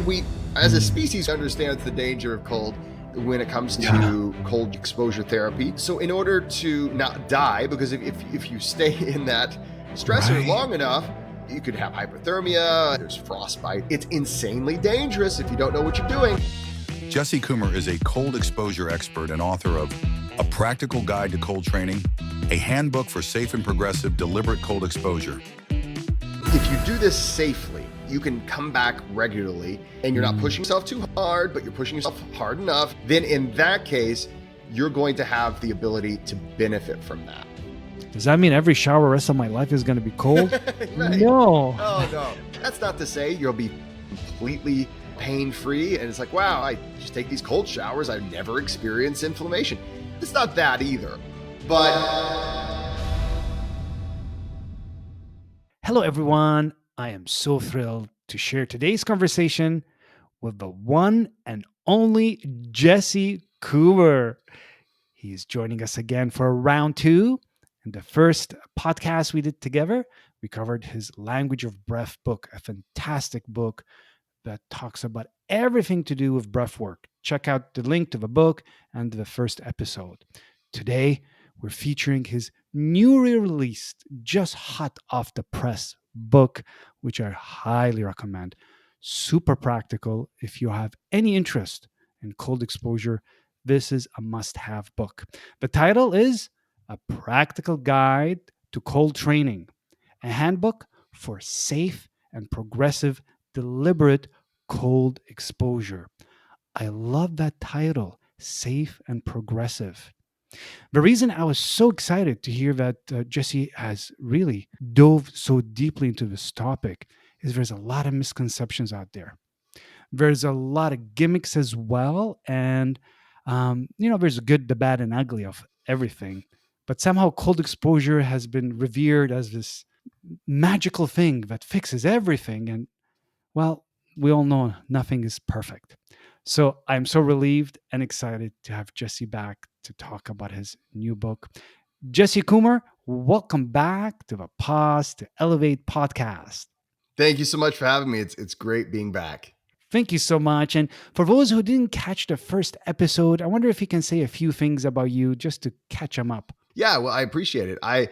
We, as a species, understand the danger of cold when it comes to cold exposure therapy. So in order to not die, because if you stay in that stressor long enough, you could have hypothermia, there's frostbite. It's insanely dangerous if you don't know what you're doing. Jesse Coomer is a cold exposure expert and author of A Practical Guide to Cold Training, a handbook for safe and progressive deliberate cold exposure. If you do this safely, you can come back regularly and you're not pushing yourself too hard, but you're pushing yourself hard enough, then in that case, you're going to have the ability to benefit from that. Does that mean every shower rest of my life is going to be cold? Right. No. Oh, no. That's not to say you'll be completely pain-free and it's like, wow, I just take these cold showers, I never experience inflammation. It's not that either. But Hello, everyone. I am so thrilled to share today's conversation with the one and only Jesse Coomer. He's joining us again for round two. In the first podcast we did together, we covered his Language of Breath book, a fantastic book that talks about everything to do with breath work. Check out the link to the book and the first episode. Today, we're featuring his newly released, just hot off the press book, which I highly recommend. Super practical. If you have any interest in cold exposure, this is a must-have book. The title is A Practical Guide to Cold Training, a handbook for safe and progressive deliberate cold exposure. I love that title, Safe and Progressive. The reason I was so excited to hear that Jesse has really dove so deeply into this topic is there's a lot of misconceptions out there. There's a lot of gimmicks as well. And, there's the good, the bad, and ugly of everything. But somehow cold exposure has been revered as this magical thing that fixes everything. And, well, we all know nothing is perfect. So I'm so relieved and excited to have Jesse back to talk about his new book. Jesse Coomer, welcome back to the Pause to Elevate podcast. thank you so much for having me. It's great being back. Thank you so much. And for those who didn't catch the first episode, I wonder if you can say a few things about you just to catch them up. Yeah, well, I appreciate it. I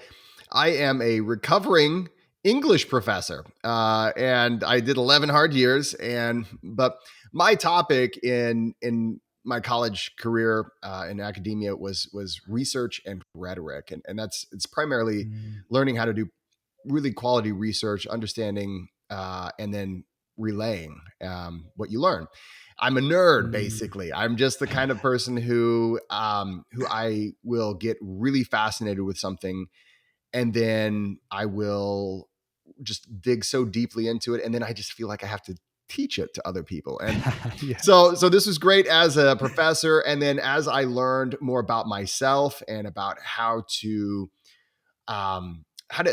am a recovering English professor, and I did 11 hard years. But my topic in my college career in academia was research and rhetoric, and it's primarily learning how to do really quality research, understanding, and then relaying what you learn. I'm a nerd, basically. I'm just the kind of person who I will get really fascinated with something, and then I will just dig so deeply into it, and then I just feel like I have to teach it to other people. And Yeah. so this was great as a professor, and then as I learned more about myself and about how to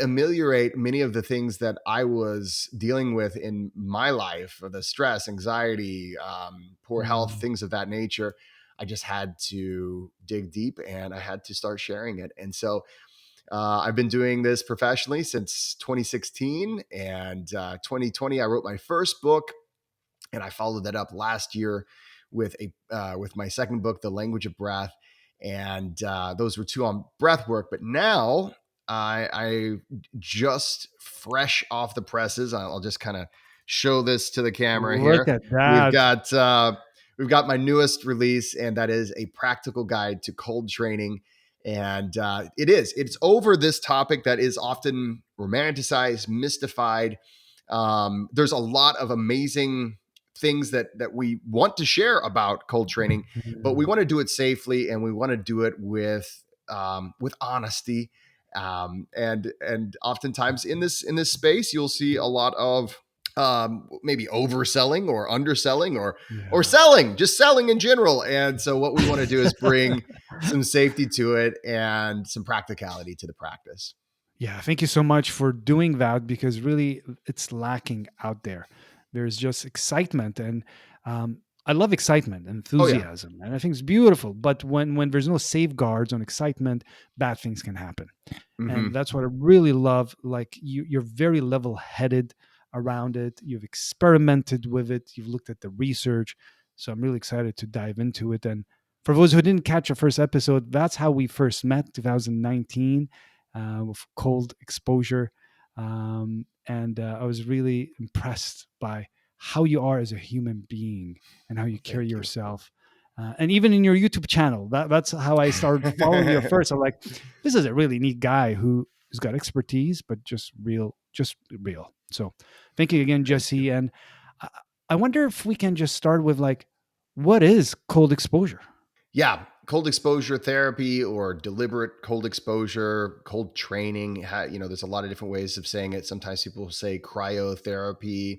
ameliorate many of the things that I was dealing with in my life, the stress, anxiety, poor health, things of that nature, I just had to dig deep and I had to start sharing it. And so I've been doing this professionally since 2016, and 2020, I wrote my first book, and I followed that up last year with my second book, The Language of Breath. And those were two on breath work. But now I just fresh off the presses. I'll just kind of show this to the camera here. Look at that. We've got my newest release, and that is A Practical Guide to Cold Training. And it's over this topic that is often romanticized, mystified. There's a lot of amazing things that we want to share about cold training, but we want to do it safely, and we want to do it with honesty. And oftentimes in this space, you'll see a lot of maybe overselling or underselling or selling, just selling in general. And so what we want to do is bring some safety to it and some practicality to the practice. Yeah, thank you so much for doing that, because really it's lacking out there. There's just excitement, and I love excitement and enthusiasm, and I think it's beautiful. But when there's no safeguards on excitement, bad things can happen. And that's what I really love. Like you're very level-headed around it. You've experimented with it. You've looked at the research. So I'm really excited to dive into it. And for those who didn't catch the first episode, that's how we first met, 2019, with cold exposure. And I was really impressed by how you are as a human being and how you carry Thank you. yourself. And even in your YouTube channel, that's how I started following you at first. I'm like, this is a really neat guy who's got expertise, but just real. So thank you again, Jesse. And I wonder if we can just start with like, what is cold exposure? Yeah, cold exposure therapy or deliberate cold exposure, cold training. There's a lot of different ways of saying it. Sometimes people say cryotherapy.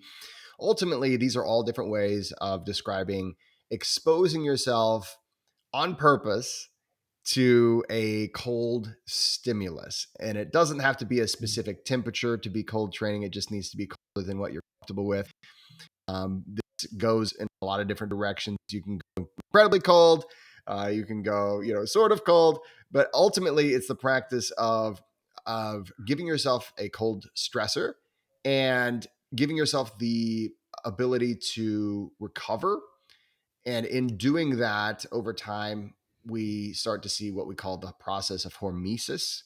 Ultimately, these are all different ways of describing exposing yourself on purpose to a cold stimulus. And it doesn't have to be a specific temperature to be cold training. It just needs to be colder than what you're comfortable with. This goes in a lot of different directions. You can go incredibly cold. You can go, sort of cold, but ultimately it's the practice of giving yourself a cold stressor and giving yourself the ability to recover. And in doing that over time, we start to see what we call the process of hormesis.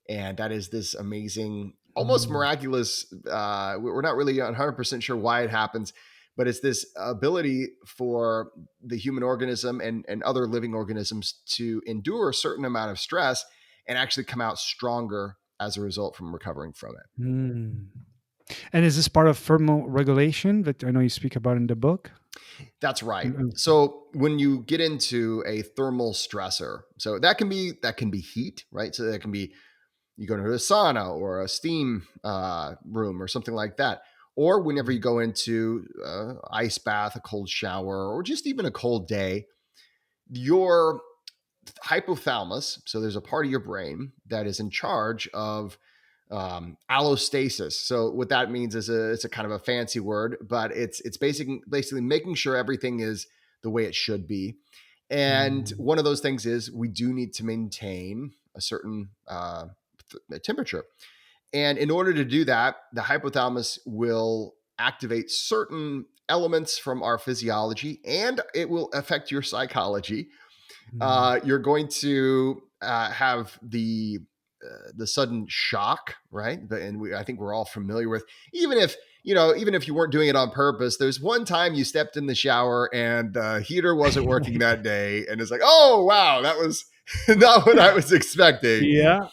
And that is this amazing, almost Mm. miraculous, we're not really 100% sure why it happens, but it's this ability for the human organism and other living organisms to endure a certain amount of stress and actually come out stronger as a result from recovering from it. Mm. And is this part of thermal regulation that I know you speak about in the book? That's right. Mm. So when you get into a thermal stressor, so that can be heat, right? So that can be you go to a sauna or a steam room or something like that. Or whenever you go into ice bath, a cold shower, or just even a cold day, your hypothalamus, so there's a part of your brain that is in charge of allostasis. So what that means is it's a kind of a fancy word, but it's basically making sure everything is the way it should be. And Mm. one of those things is we do need to maintain a certain temperature. And in order to do that, the hypothalamus will activate certain elements from our physiology and it will affect your psychology. Mm. You're going to have the sudden shock, right? I think we're all familiar with, even if you weren't doing it on purpose. There's one time you stepped in the shower and the heater wasn't working that day, and it's like, oh wow, that was not what I was expecting. Yeah.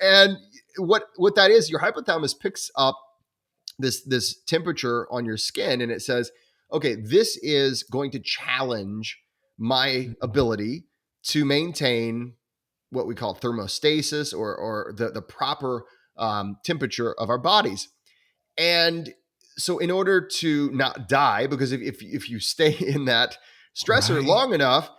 And what that is, your hypothalamus picks up this temperature on your skin, and it says, okay, this is going to challenge my Mm. ability to maintain what we call thermostasis or the proper temperature of our bodies. And so in order to not die, because if you stay in that stressor Right. long enough,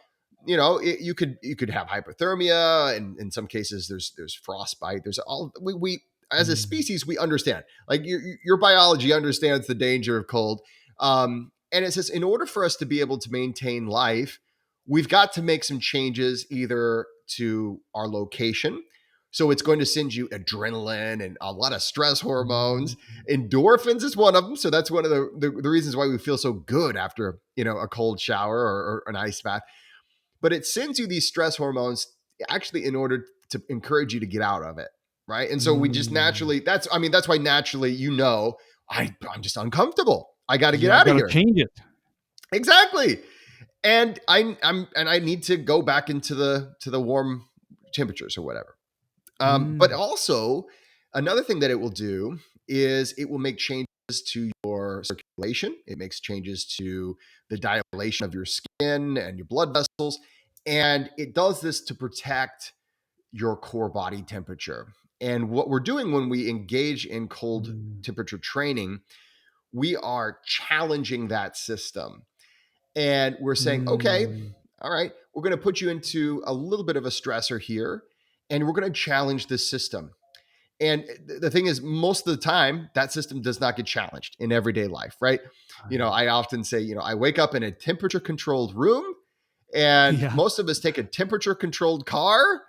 you could have hypothermia, and in some cases there's frostbite. There's all we as a Mm. species we understand, like your biology understands the danger of cold. And it says in order for us to be able to maintain life, we've got to make some changes either to our location. So it's going to send you adrenaline and a lot of stress hormones. Mm. Endorphins is one of them. So that's one of the reasons why we feel so good after, a cold shower or an ice bath. But it sends you these stress hormones actually in order to encourage you to get out of it. Right. And so we just Mm. naturally, that's why naturally, I'm just uncomfortable. I got to get Yeah, I out of gotta here. change it. Exactly. And I need to go back into the warm temperatures or whatever. But Mm. also, another thing that it will do is it will make changes to your circulation. It makes changes to the dilation of your skin and your blood vessels. And it does this to protect your core body temperature. And what we're doing when we engage in cold Mm. temperature training, we are challenging that system. And we're saying, okay, Mm. all right, we're going to put you into a little bit of a stressor here, and we're going to challenge this system. And the thing is, most of the time, that system does not get challenged in everyday life, right? Right. I often say, I wake up in a temperature controlled room, and Yeah. most of us take a temperature controlled car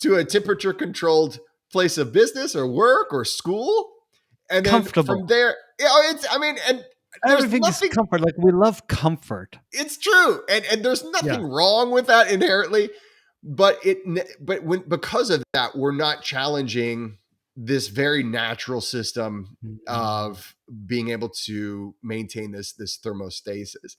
to a temperature controlled place of business or work or school. And then from Comfortable. there, it's, I mean, and there's Everything is nothing, comfort. Like we love comfort. it's true. And there's Yeah. nothing wrong with that inherently, because of that, we're not challenging this very natural system Mm. of being able to maintain this thermostasis.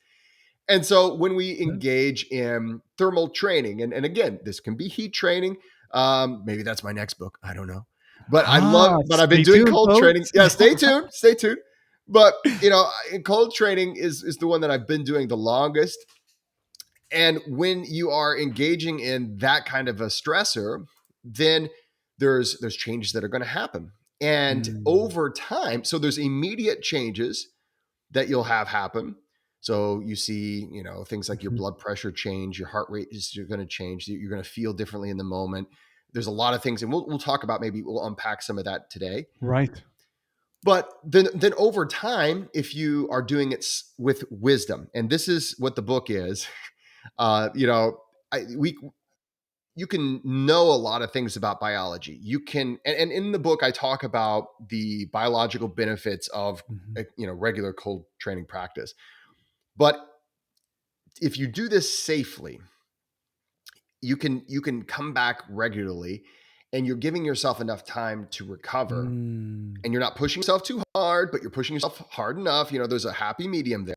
And so when we Yeah. engage in thermal training, and again, this can be heat training. Maybe that's my next book. I don't know. But I've been Stay doing tuned, cold training. folks. Yeah, stay tuned. Stay tuned. But cold training is the one that I've been doing the longest. And when you are engaging in that kind of a stressor, then there's changes that are going to happen. And Mm. over time, so there's immediate changes that you'll have happen. So you see, things like your Mhm. blood pressure change, your heart rate is going to change, you're going to feel differently in the moment. There's a lot of things, and we'll talk about, maybe we'll unpack some of that today. Right. But then over time, if you are doing it with wisdom, and this is what the book is, you know, we you can know a lot of things about biology. You can, and in the book, I talk about the biological benefits of Mhm. regular cold training practice. But if you do this safely, you can come back regularly, and you're giving yourself enough time to recover, Mm. and you're not pushing yourself too hard, but you're pushing yourself hard enough. There's a happy medium there.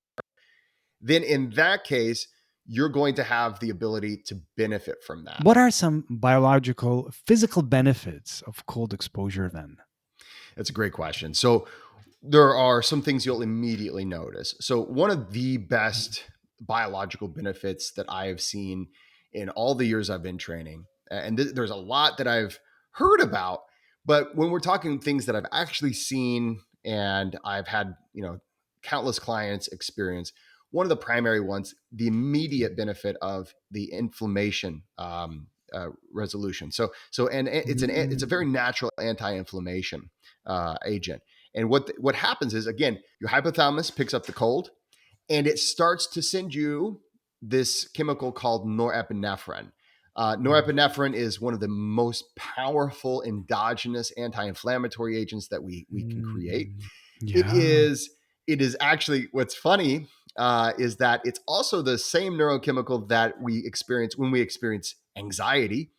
Then in that case, you're going to have the ability to benefit from that. What are some biological, physical benefits of cold exposure then? That's a great question. So there are some things you'll immediately notice. So one of the best biological benefits that I have seen in all the years I've been training, and there's a lot that I've heard about, but when we're talking things that I've actually seen and I've had, countless clients experience, one of the primary ones, the immediate benefit of the inflammation resolution. And it's a very Mm. natural anti-inflammation agent. And what happens is, again, your hypothalamus picks up the cold, and it starts to send you this chemical called norepinephrine. Mm. Norepinephrine is one of the most powerful endogenous anti-inflammatory agents that we can create. Mm. It Yeah. is it is actually, what's funny is that it's also the same neurochemical that we experience when we experience anxiety.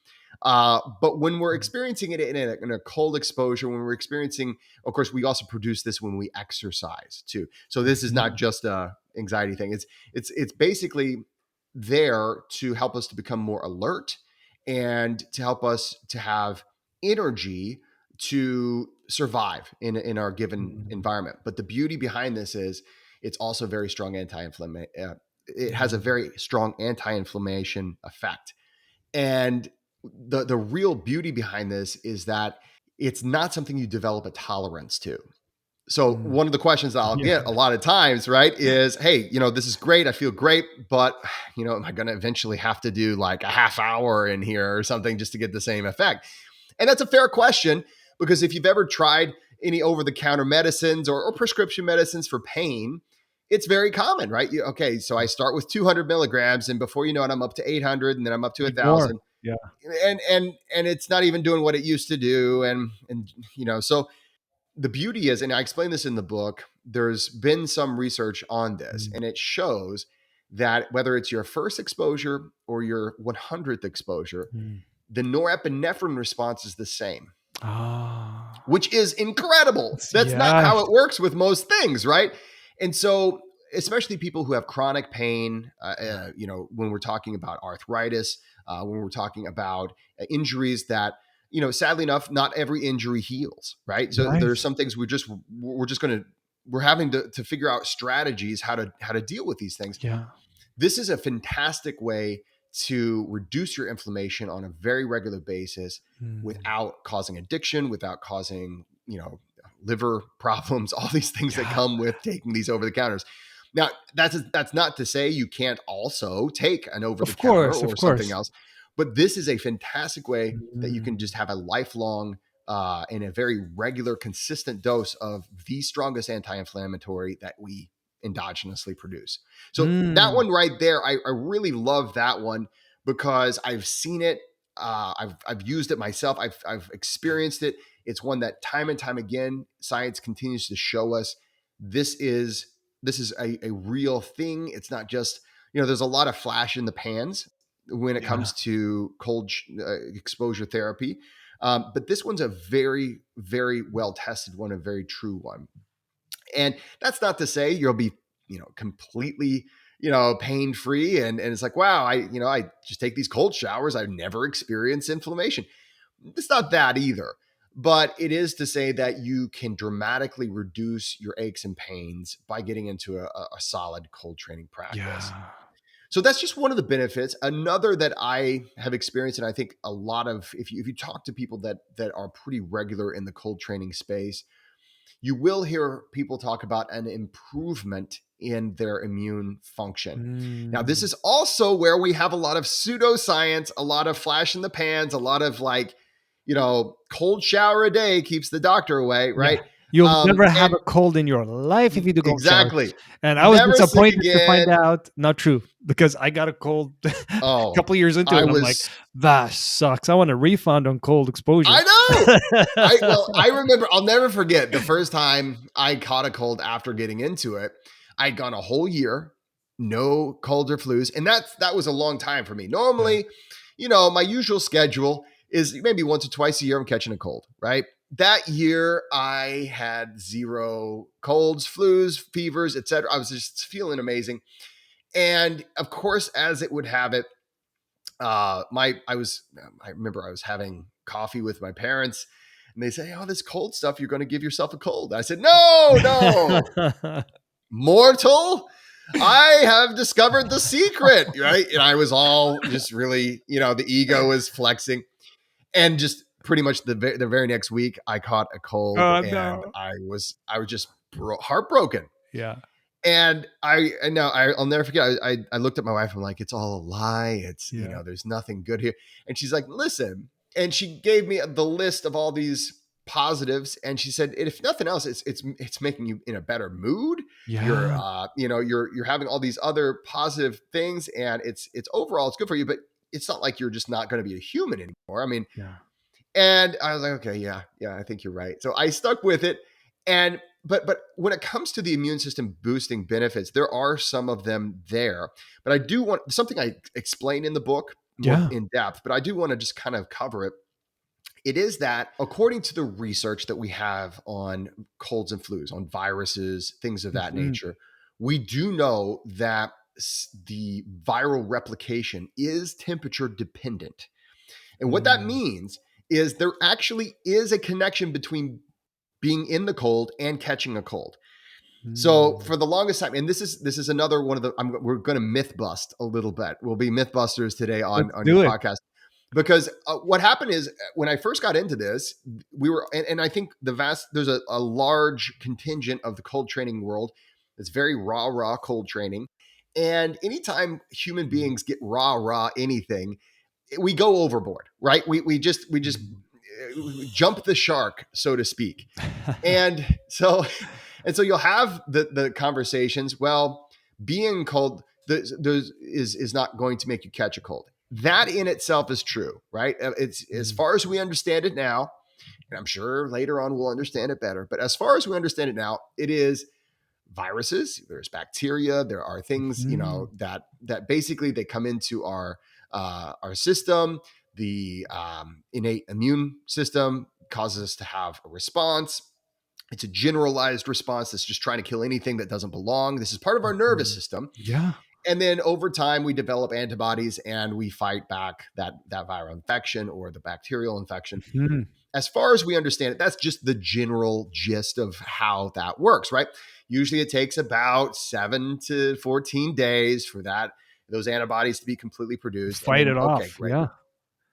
But when we're experiencing it in a cold exposure, when we're experiencing, of course, we also produce this when we exercise too. So this is not Mhm. just a anxiety thing. It's basically there to help us to become more alert, and to help us to have energy to survive in our given Mm. environment. But the beauty behind this is it's also very strong anti-inflammation. It has a Mm. very strong anti-inflammation effect. And the real beauty behind this is that it's not something you develop a tolerance to. So Mm. one of the questions that I'll Yeah. get a lot of times, right, is, hey, this is great. I feel great, but am I going to eventually have to do like a half hour in here or something just to get the same effect? And that's a fair question, because if you've ever tried any over-the-counter medicines or prescription medicines for pain, it's very common, right? Okay, so I start with 200 milligrams, and before you know it, I'm up to 800, and then I'm up to Need more. 1,000, Yeah. and it's not even doing what it used to do, and so the beauty is, and I explain this in the book, there's been some research on this, Mm. and it shows that whether it's your first exposure or your 100th exposure, Mm. the norepinephrine response is the same, Ah. which is incredible. That's not Yes. how it works with most things, right? And so, especially people who have chronic pain, when we're talking about arthritis, when we're talking about injuries that, sadly enough, not every injury heals, right? So Right. there's some things we're having to figure out strategies how to deal with these things. Yeah. This is a fantastic way to reduce your inflammation on a very regular basis Mm. without causing addiction, without causing, liver problems, all these things that Yeah. come with taking these over the counters. Now, that's not to say you can't also take an over the Of counter course. or Of something course. else, but this is a fantastic way that you can Mm. just have a lifelong and a very regular, consistent dose of the strongest anti-inflammatory that we endogenously produce. So that Mm. one right there, I really love that one, because I've seen it. I've used it myself. I've experienced it, It's one that time and time again, science continues to show us this is a real thing. It's not just, there's a lot of flash in the pans when it Yeah. comes to cold exposure therapy. But this one's a very, very well tested one, a very true one. And that's not to say you'll be, completely, pain free. And it's like, wow, I just take these cold showers. I've never experienced inflammation. It's not that either. But it is to say that you can dramatically reduce your aches and pains by getting into a solid cold training practice. Yeah. So that's just one of the benefits. Another that I have experienced, and I think a lot of, if you talk to people that are pretty regular in the cold training space, you will hear people talk about an improvement in their immune function. Now, this is also where we have a lot of pseudoscience, a lot of flash in the pans, a lot of cold shower a day keeps the doctor away, Yeah. right? You'll never have And a cold in your life if you do cold showers. exactly. And I was Never sick disappointed to find again. out not true, because I got a cold a Oh, couple years into it. I And I'm like, was, that sucks. I want a refund on cold exposure. I know. I remember, I'll never forget the first time I caught a cold after getting into it. I'd gone a whole year, no colds or flus. And that was a long time for me. Normally, my usual schedule is maybe once or twice a year I'm catching a cold, right? That year I had 0 colds, flus, fevers, etc. I was just feeling amazing. And of course, as it would have it, I remember I was having coffee with my parents and they say, "Oh, this cold stuff, you're going to give yourself a cold." I said, "No, mortal. I have discovered the secret," right? And I was all just really, the ego was flexing. And just pretty much the very next week, I caught a cold, Oh, and no. I was just heartbroken. Yeah. And I'll never forget. I looked at my wife. I'm like, it's all a lie. It's Yeah. there's nothing good here. And she's like, listen. And she gave me the list of all these positives, and she said, if nothing else, it's making you in a better mood. Yeah. You're having all these other positive things, and it's overall it's good for you. But it's not like you're just not going to be a human anymore. I mean, Yeah. and I was like, okay, yeah, I think you're right. So I stuck with it. And but when it comes to the immune system boosting benefits, there are some of them there. But I do want something I explain in the book more Yeah. in depth, but I do want to just kind of cover it. It is that according to the research that we have on colds and flus, on viruses, things of that Mhm. nature, we do know that the viral replication is temperature dependent. And what that Mm. means is there actually is a connection between being in the cold and catching a cold. So Mm. for the longest time, and this is another one of the we're going to myth bust a little bit. We'll be myth busters today Let's on your do it. podcast, because what happened is when I first got into this, we were, and I think there's a large contingent of the cold training world that's very raw cold training, and anytime human Mm. beings get raw anything, we go overboard, right? We just Mm. jump the shark, so to speak. And so you'll have the conversations. Well, being cold is not going to make you catch a cold. That in itself is true, right? It's as Mm. far as we understand it now, and I'm sure later on we'll understand it better. But as far as we understand it now, it is viruses. There's bacteria. There are things Mhm. that basically they come into our system. The innate immune system causes us to have a response. It's a generalized response that's just trying to kill anything that doesn't belong. This is part of our nervous Mhm. system. Yeah. And then over time, we develop antibodies and we fight back that viral infection or the bacterial infection. Mhm. As far as we understand it, that's just the general gist of how that works, right? Usually it takes about 7 to 14 days for those antibodies to be completely produced. And Fight then, it okay, off. great. Yeah.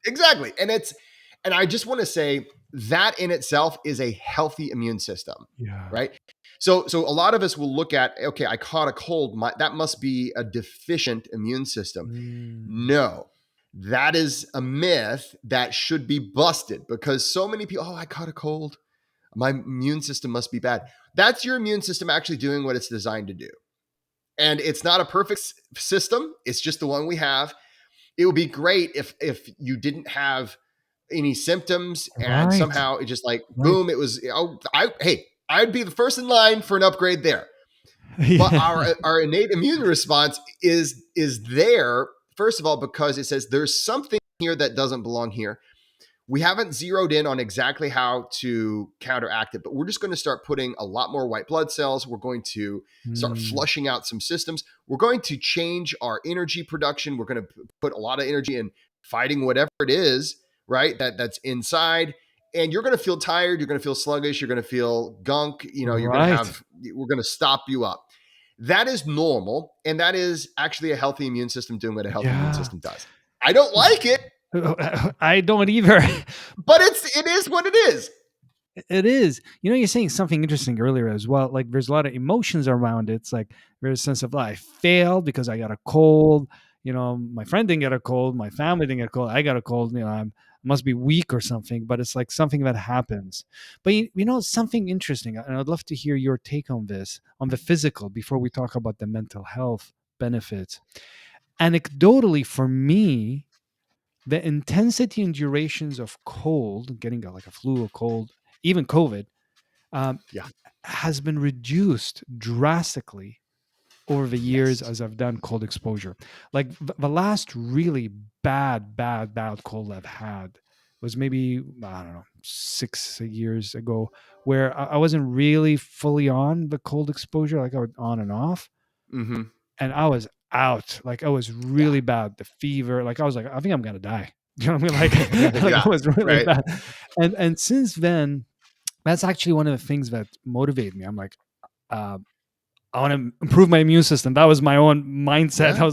Exactly. And I just want to say that in itself is a healthy immune system, Yeah. right? So a lot of us will look at, okay, I caught a cold, that must be a deficient immune system. Mm. No, that is a myth that should be busted, because so many people, oh, I caught a cold, my immune system must be bad. That's your immune system actually doing what it's designed to do. And it's not a perfect system. It's just the one we have. It would be great if you didn't have any symptoms, and Right. somehow it just like Right. boom, it was. Oh, I'd be the first in line for an upgrade there. But Yeah. our innate immune response is there, first of all, because it says there's something here that doesn't belong here. We haven't zeroed in on exactly how to counteract it, but we're just going to start putting a lot more white blood cells. We're going to start Mm, flushing out some systems. We're going to change our energy production. We're going to put a lot of energy in fighting whatever it is, right? That's inside. And you're going to feel tired. You're going to feel sluggish. You're going to feel gunk. You're going to right. have, we're going to stop you up. That is normal. And that is actually a healthy immune system doing what a healthy immune Yeah. system does. I don't like it, I don't either. but it is what it is. It is. You're saying something interesting earlier as well. Like there's a lot of emotions around it. It's like there's a sense of, I failed because I got a cold. My friend didn't get a cold. My family didn't get a cold. I got a cold. Must be weak or something. But it's like something that happens. But something interesting, and I'd love to hear your take on this, on the physical, before we talk about the mental health benefits. Anecdotally, for me, the intensity and durations of cold, getting like a flu or cold, even COVID, um, Yeah. has been reduced drastically over the years Yes. as I've done cold exposure. Like the last really bad cold I've had was maybe, I don't know, 6 years ago, where I wasn't really fully on the cold exposure, like I was on and off, Mm-hmm. and I was out. Like I was Yeah. really bad. The fever, like I was like, I think I'm gonna die. You know what I mean? Like Yeah. I was really Right. bad. And since then, that's actually one of the things that motivated me. I'm like, uh, I want to improve my immune system. That was my own mindset. Yeah.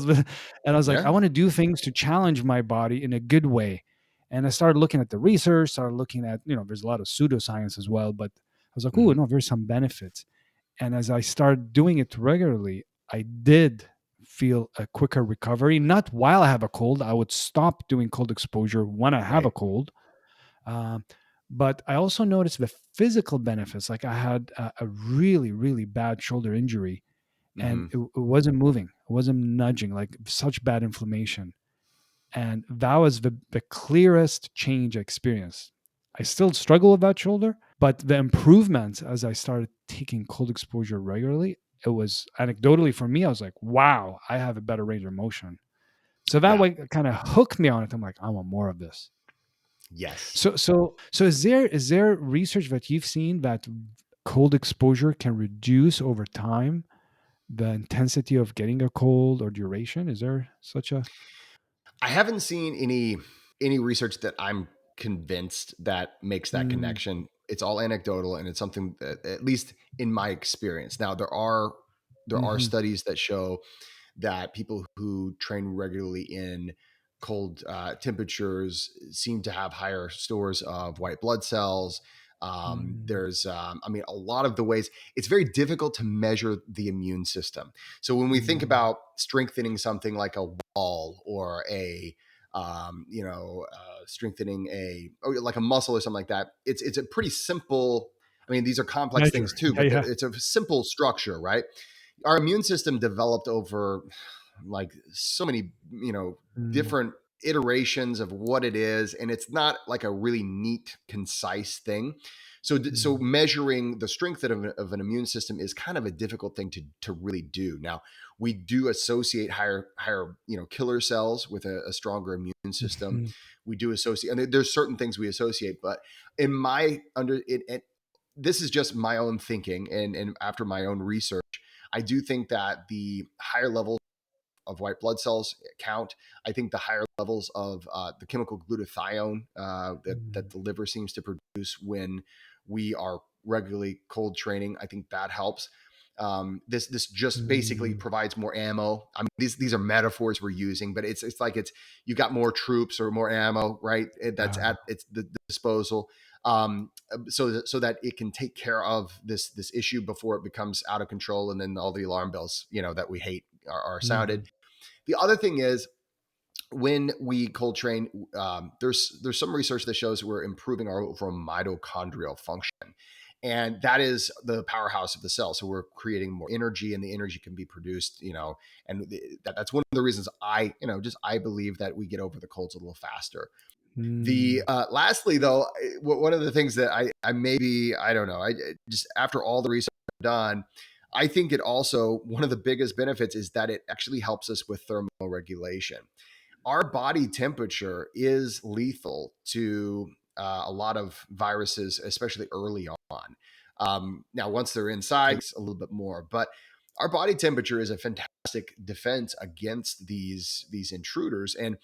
And I was like, Yeah. I want to do things to challenge my body in a good way. And I started looking at the research, started looking at, there's a lot of pseudoscience as well, but I was like, oh, Mm-hmm. no, there's some benefits. And as I started doing it regularly, I did feel a quicker recovery. Not while I have a cold. I would stop doing cold exposure when I have a Right. cold. Um, but I also noticed the physical benefits. Like I had a really, really bad shoulder injury, and Mm-hmm. it wasn't moving, it wasn't nudging, like such bad inflammation. And that was the clearest change I experienced. I still struggle with that shoulder, but the improvements as I started taking cold exposure regularly, it was anecdotally for me, I was like, wow, I have a better range of motion. So that Yeah. way it kind of hooked me on it. I'm like, I want more of this. Yes. So is there research that you've seen that cold exposure can reduce over time the intensity of getting a cold or duration? Is there such a I haven't seen any research that I'm convinced that makes that mm, connection. It's all anecdotal, and it's something that, at least in my experience. Now there are mhm, studies that show that people who train regularly in cold temperatures seem to have higher stores of white blood cells. mm, There's, I mean, a lot of the ways it's very difficult to measure the immune system. So when we think mm, about strengthening something like a wall or strengthening like a muscle or something like that, it's a pretty simple. I mean, these are complex things measure? too, Yeah, but yeah. it's a simple structure, right? Our immune system developed over like so many Mm, different iterations of what it is, and it's not like a really neat concise thing. So mm, measuring the strength of an immune system is kind of a difficult thing to really do. Now we do associate higher killer cells with a stronger immune system. mhm, We do associate, and there's certain things we associate, but in my under it this is just my own thinking, and after my own research, I do think that the higher levels of white blood cells count. I think the higher levels of the chemical glutathione that mm, the liver seems to produce when we are regularly cold training, I think that helps. This just basically mm, provides more ammo. I mean, these are metaphors we're using, but it's like it's you got more troops or more ammo, right? That's uh, at its the disposal. So that it can take care of this issue before it becomes out of control, and then all the alarm bells that we hate are sounded. mhm, The other thing is when we cold train, there's some research that shows we're improving our overall mitochondrial function, and that is the powerhouse of the cell. So we're creating more energy, and the energy can be produced, and that's one of the reasons I believe that we get over the colds a little faster. The lastly, though, one of the things that I maybe I don't know, I just after all the research I've done, I think it also one of the biggest benefits is that it actually helps us with thermoregulation. Our body temperature is lethal to a lot of viruses, especially early on. Now, once they're inside, it's a little bit more, but our body temperature is a fantastic defense against these intruders. And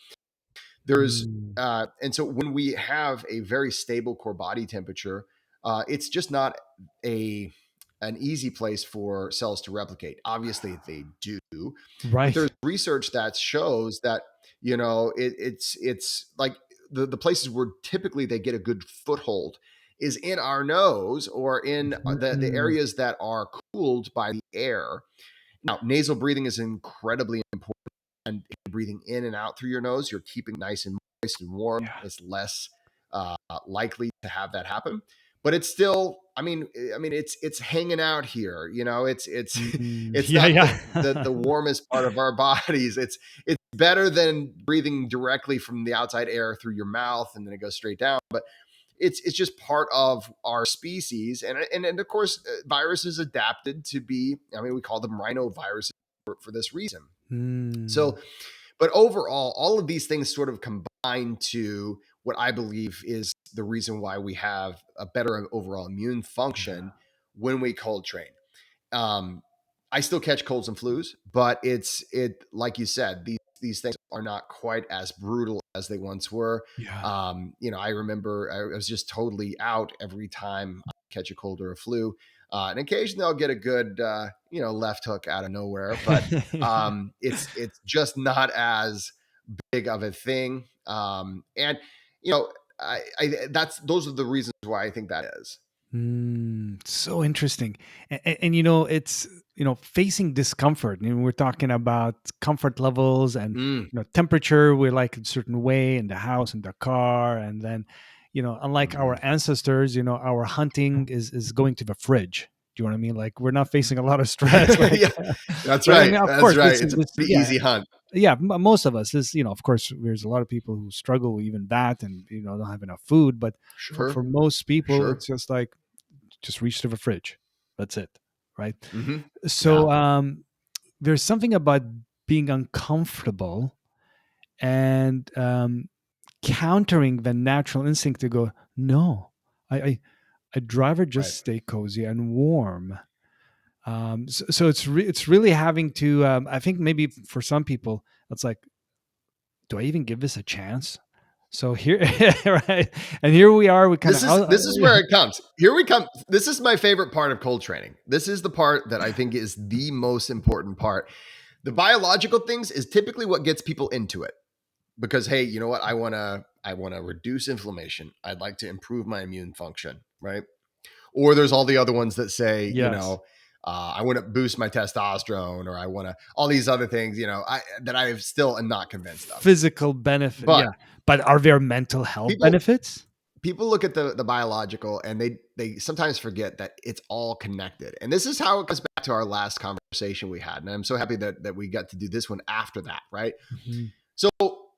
there's Mm. and so when we have a very stable core body temperature, it's just not a an easy place for cells to replicate. Obviously, they do, but there's Right. research that shows that it's like the places where typically they get a good foothold is in our nose or in the Mm. areas that are cooled by the air. Now, nasal breathing is incredibly important, and if you're breathing in and out through your nose, you're keeping nice and moist and warm. Yeah. It's less likely to have that happen. But it's still, it's hanging out here. It's it's Yeah, not yeah. the warmest part of our bodies. It's better than breathing directly from the outside air through your mouth and then it goes straight down. But it's just part of our species, and of course, viruses adapted to be. I mean, we call them rhinoviruses for this reason. Mm. So, but overall, all of these things sort of combine to what I believe is the reason why we have a better overall immune function Yeah. when we cold train. Um, I still catch colds and flus, but it like you said, these things are not quite as brutal as they once were. Yeah. I remember I was just totally out every time I catch a cold or a flu. And occasionally I'll get a good left hook out of nowhere, but it's just not as big of a thing. And you know, that's those are the reasons why I think that is. So interesting. And it's, facing discomfort. We're talking about comfort levels and, Mm, temperature. We like a certain way in the house, in the car. And then, unlike our mhm. ancestors, our hunting is going to the fridge. Do you know what I mean? Like we're not facing a lot of stress. Like, Yeah, that's right. I right. mean, of That's course, right. It's a pretty yeah, easy hunt. yeah. Most of us, this, of course, there's a lot of people who struggle with even that and, don't have enough food. But for Sure, most people, sure. it's just like, just reach to the fridge. That's it, right? Hmm. Yeah, So there's something about being uncomfortable and countering the natural instinct to go, no, I'd rather right. just stay cozy and warm. So it's really having to. I think maybe for some people, it's like, do I even give this a chance? So here, right, and here we are. We kind This of, is this is where it comes. Here we come. This is my favorite part of cold training. This is the part that I think is the most important part. The biological things is typically what gets people into it because hey, you know what? I want to reduce inflammation. I'd like to improve my immune function, right? Or there's all the other ones that say, yes, I want to boost my testosterone, or I want to all these other things, that I still am not convinced of. physical benefit. But Yeah, but are there mental health people benefits? people look at the biological and they sometimes forget that it's all connected. And this is how it goes back to our last conversation we had. And I'm so happy that we got to do this one after that, right? Mhm. So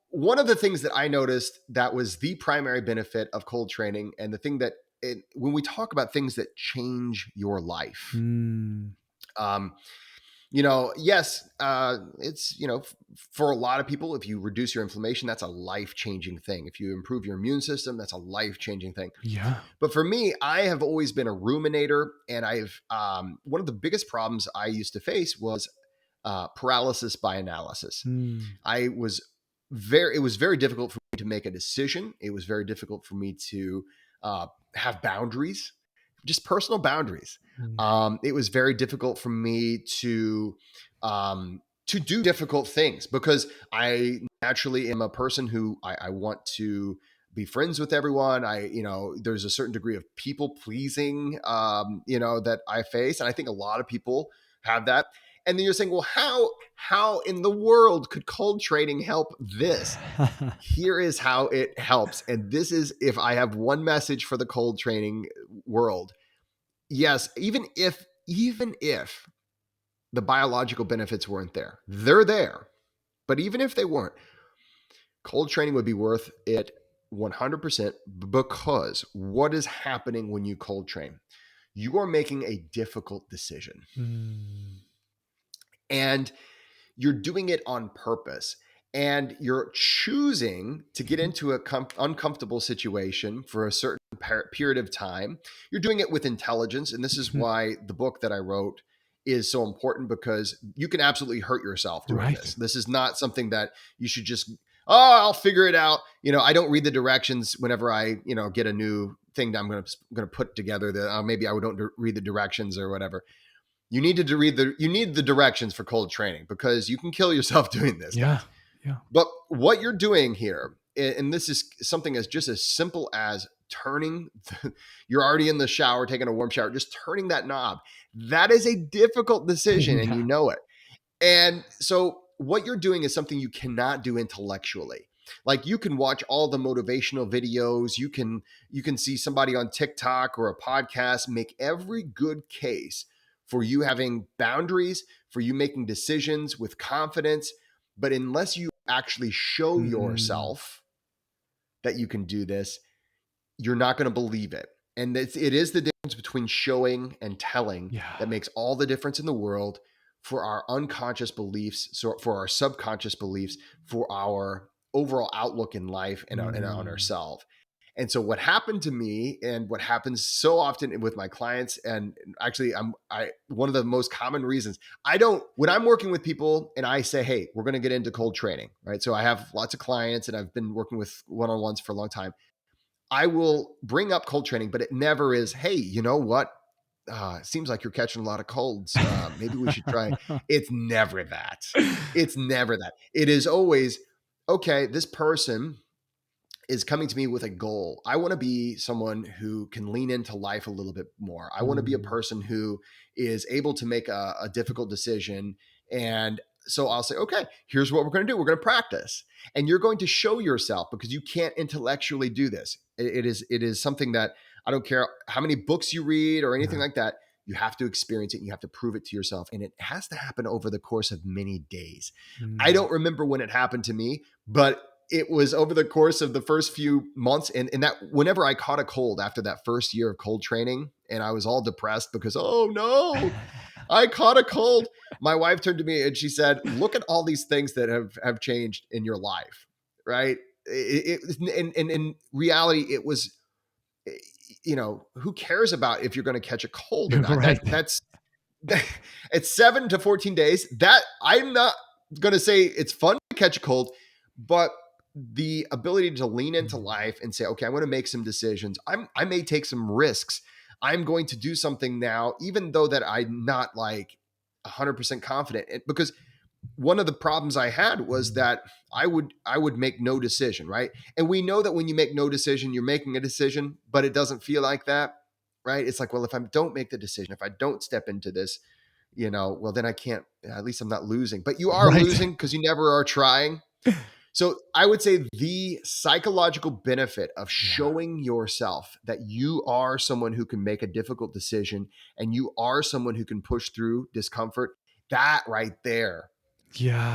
one of the things that I noticed that was the primary benefit of cold training, and the thing that when we talk about things that change your life, Mm, um, yes, it's for a lot of people, if you reduce your inflammation, that's a life changing thing. If you improve your immune system, that's a life changing thing. yeah. But for me, I have always been a ruminator, and I've one of the biggest problems I used to face was paralysis by analysis. Mm, I was it was very difficult for me to make a decision. It was very difficult for me to uh, have boundaries, just personal boundaries. mm, It was very difficult for me to do difficult things because I naturally am a person who I want to be friends with everyone. There's a certain degree of people pleasing, that I face. And I think a lot of people have that. And then you're saying, well, how in the world could cold training help this? Here is how it helps. And this is if I have one message for the cold training world. Yes, even if the biological benefits weren't there, they're there. But even if they weren't, cold training would be worth it 100%, because what is happening when you cold train? You are making a difficult decision. And you're doing it on purpose. And you're choosing to get into a uncomfortable situation for a certain period of time. You're doing it with intelligence. And this is why the book that I wrote is so important, because you can absolutely hurt yourself doing Right. this. This is not something that you should just, oh, I'll figure it out. I don't read the directions whenever I, get a new thing that I'm going to put together, that maybe I don't read the directions or whatever. You need to read you need the directions for cold training, because you can kill yourself doing this, guys. Yeah. But what you're doing here, and this is something as just as simple as turning, you're already in the shower, taking a warm shower, just turning that knob. That is a difficult decision, and you know it. And so what you're doing is something you cannot do intellectually. Like, you can watch all the motivational videos, you can see somebody on TikTok or a podcast make every good case for you having boundaries, for you making decisions with confidence. But unless you actually show yourself that you can do this, you're not going to believe it. And it is the difference between showing and telling that makes all the difference in the world for our unconscious beliefs, so for our subconscious beliefs, for our overall outlook in life and on ourselves. And so what happened to me, and what happens so often with my clients, and actually one of the most common reasons, when I'm working with people and I say, hey, we're going to get into cold training, right? So I have lots of clients and I've been working with one-on-ones for a long time. I will bring up cold training, but it never is, hey, you know what? It seems like you're catching a lot of colds. Maybe we should try. It's never that. It's never that. It is always, okay, this person is coming to me with a goal. I want to be someone who can lean into life a little bit more. I want to be a person who is able to make a difficult decision. And so I'll say, okay, here's what we're going to do. We're going to practice, and you're going to show yourself, because you can't intellectually do this. It is something that, I don't care how many books you read or anything like that. You have to experience it. And you have to prove it to yourself. And it has to happen over the course of many days. I don't remember when it happened to me, but it was over the course of the first few months. And that whenever I caught a cold after that first year of cold training, and I was all depressed because, oh no, I caught a cold. My wife turned to me and she said, look at all these things that have changed in your life, right? In reality, it was, who cares about if you're going to catch a cold or not? Right. That's it's 7 to 14 days. That, I'm not going to say it's fun to catch a cold, but the ability to lean into life and say, okay, I'm going to make some decisions. I may take some risks. I'm going to do something now, even though that I'm not like 100% confident. Because one of the problems I had was that I would make no decision, right? And we know that when you make no decision, you're making a decision, but it doesn't feel like that, right? It's like, well, if I don't make the decision, if I don't step into this, well, then I can't, at least I'm not losing. But you are losing because you never are trying. So I would say the psychological benefit of showing yourself that you are someone who can make a difficult decision, and you are someone who can push through discomfort, that right there,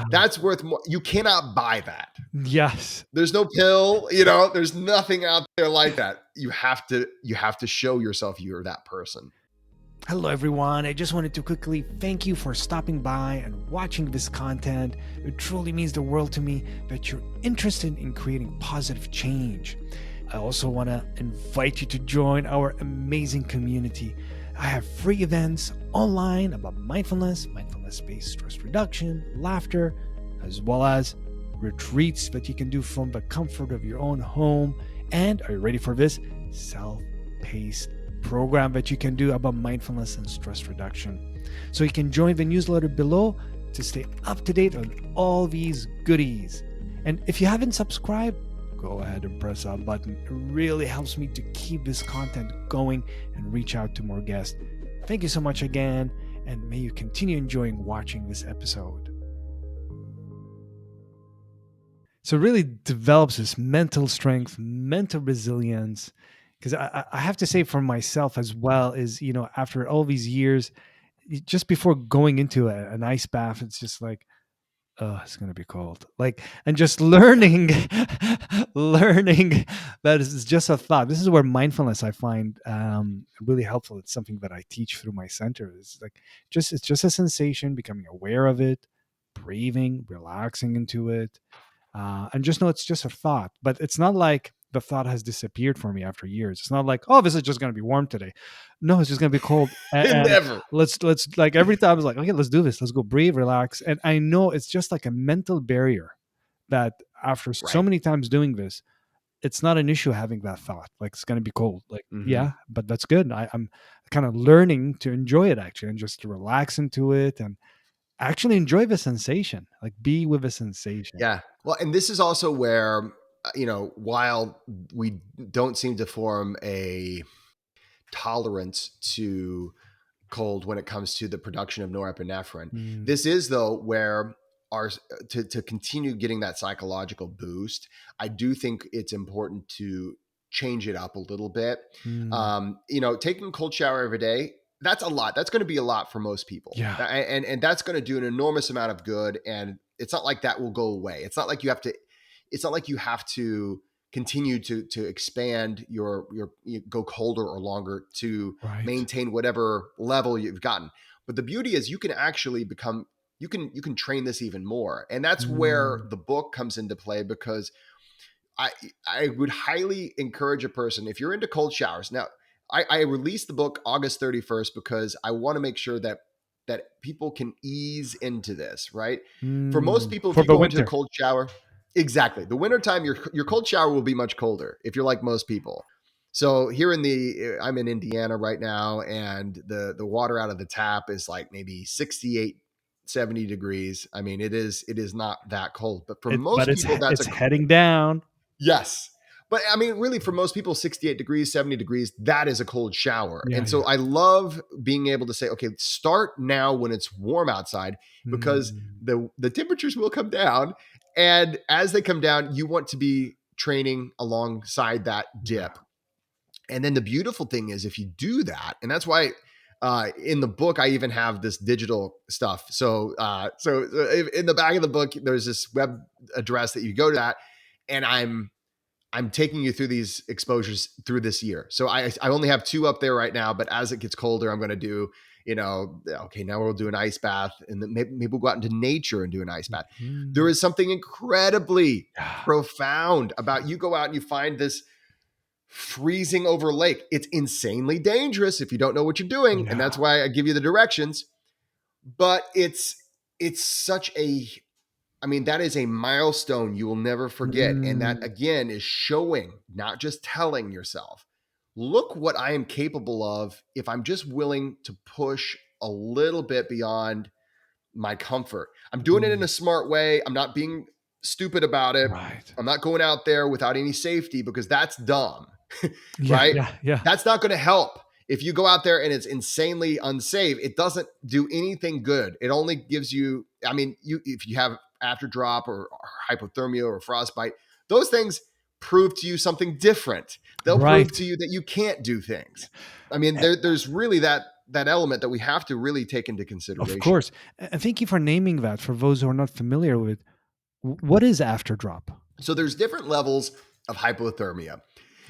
that's worth more. You cannot buy that. Yes. There's no pill, there's nothing out there like that. You have to show yourself you're that person. Hello, everyone. I just wanted to quickly thank you for stopping by and watching this content. It truly means the world to me that you're interested in creating positive change. I also want to invite you to join our amazing community. I have free events online about mindfulness, mindfulness-based stress reduction, laughter, as well as retreats that you can do from the comfort of your own home. And are you ready for this? Self-paced program that you can do about mindfulness and stress reduction. So you can join the newsletter below to stay up to date on all these goodies. And if you haven't subscribed, go ahead and press that button. It really helps me to keep this content going and reach out to more guests. Thank you so much again, and may you continue enjoying watching this episode. So it really develops this mental strength, mental resilience. Because I have to say for myself as well is, after all these years, just before going into an ice bath, it's just like, oh, it's gonna be cold. Like, and just learning, learning that is just a thought. This is where mindfulness I find really helpful. It's something that I teach through my center. It's like it's just a sensation, becoming aware of it, breathing, relaxing into it, and just know it's just a thought. But it's not like the thought has disappeared for me after years. It's not like, oh, this is just going to be warm today. No, it's just going to be cold. And Never. let's like every time it's like, okay, let's do this. Let's go breathe, relax. And I know it's just like a mental barrier that after so Right. many times doing this, it's not an issue having that thought. Like it's going to be cold. Like, Mm-hmm. yeah, but that's good. I'm kind of learning to enjoy it actually and just to relax into it and actually enjoy the sensation, like be with the sensation. Yeah. Well, and this is also where, while we don't seem to form a tolerance to cold when it comes to the production of norepinephrine, Mm, this is, though, where our to continue getting that psychological boost, I do think it's important to change it up a little bit. mm, Taking a cold shower every day, that's a lot. That's going to be a lot for most people. yeah. And that's going to do an enormous amount of good. And it's not like that will go away. It's not like you have to continue to expand you go colder or longer to Right. maintain whatever level you've gotten. But the beauty is you can actually you can train this even more. And that's where Mm, the book comes into play, because I I would highly encourage a person, if you're into cold showers. Now, I released the book August 31st because I want to make sure that people can ease into this, right? For most people, if for you the go into a winter. cold shower, exactly. The wintertime, your cold shower will be much colder if you're like most people. So here I'm in Indiana right now, and the water out of the tap is like maybe 68, 70 degrees. I mean, it is not that cold, but for But most people, that's it's heading down. yes. But I mean, really, for most people, 68 degrees, 70 degrees, that is a cold shower. Yeah, And so yeah. I love being able to say, okay, start now when it's warm outside, because Mm, the temperatures will come down. And as they come down, you want to be training alongside that yeah. dip. And then the beautiful thing is, if you do that, and that's why in the book I even have this digital stuff. So in the back of the book, there's this web address that you go to that, and I'm taking you through these exposures through this year. So I only have 2 up there right now, but as it gets colder, I'm going to do, okay, now we'll do an ice bath, and then maybe we'll go out into nature and do an ice bath. There Mhm. is something incredibly Yeah. profound about, you go out and you find this freezing over lake. It's insanely dangerous if you don't know what you're doing, and that's Yeah. why I give you the directions. But it's such a I mean, that is a milestone you will never forget. And that, Mm, again, is showing, not just telling yourself, look what I am capable of if I'm just willing to push a little bit beyond my comfort. I'm doing it in mm, a smart way. I'm not being stupid about it. right. I'm not going out there without any safety, because that's dumb, Yeah, right? yeah, yeah. That's not going to help. If you go out there and it's insanely unsafe, it doesn't do anything good. It only gives you, I mean, if you have after drop or hypothermia or frostbite, those things prove to you something different. They'll prove Right. to you that you can't do things. I mean, Eh, there's really that element that we have to really take into of consideration. course. And thank you for naming that for those who are not familiar with what is after drop? So there's different levels of hypothermia.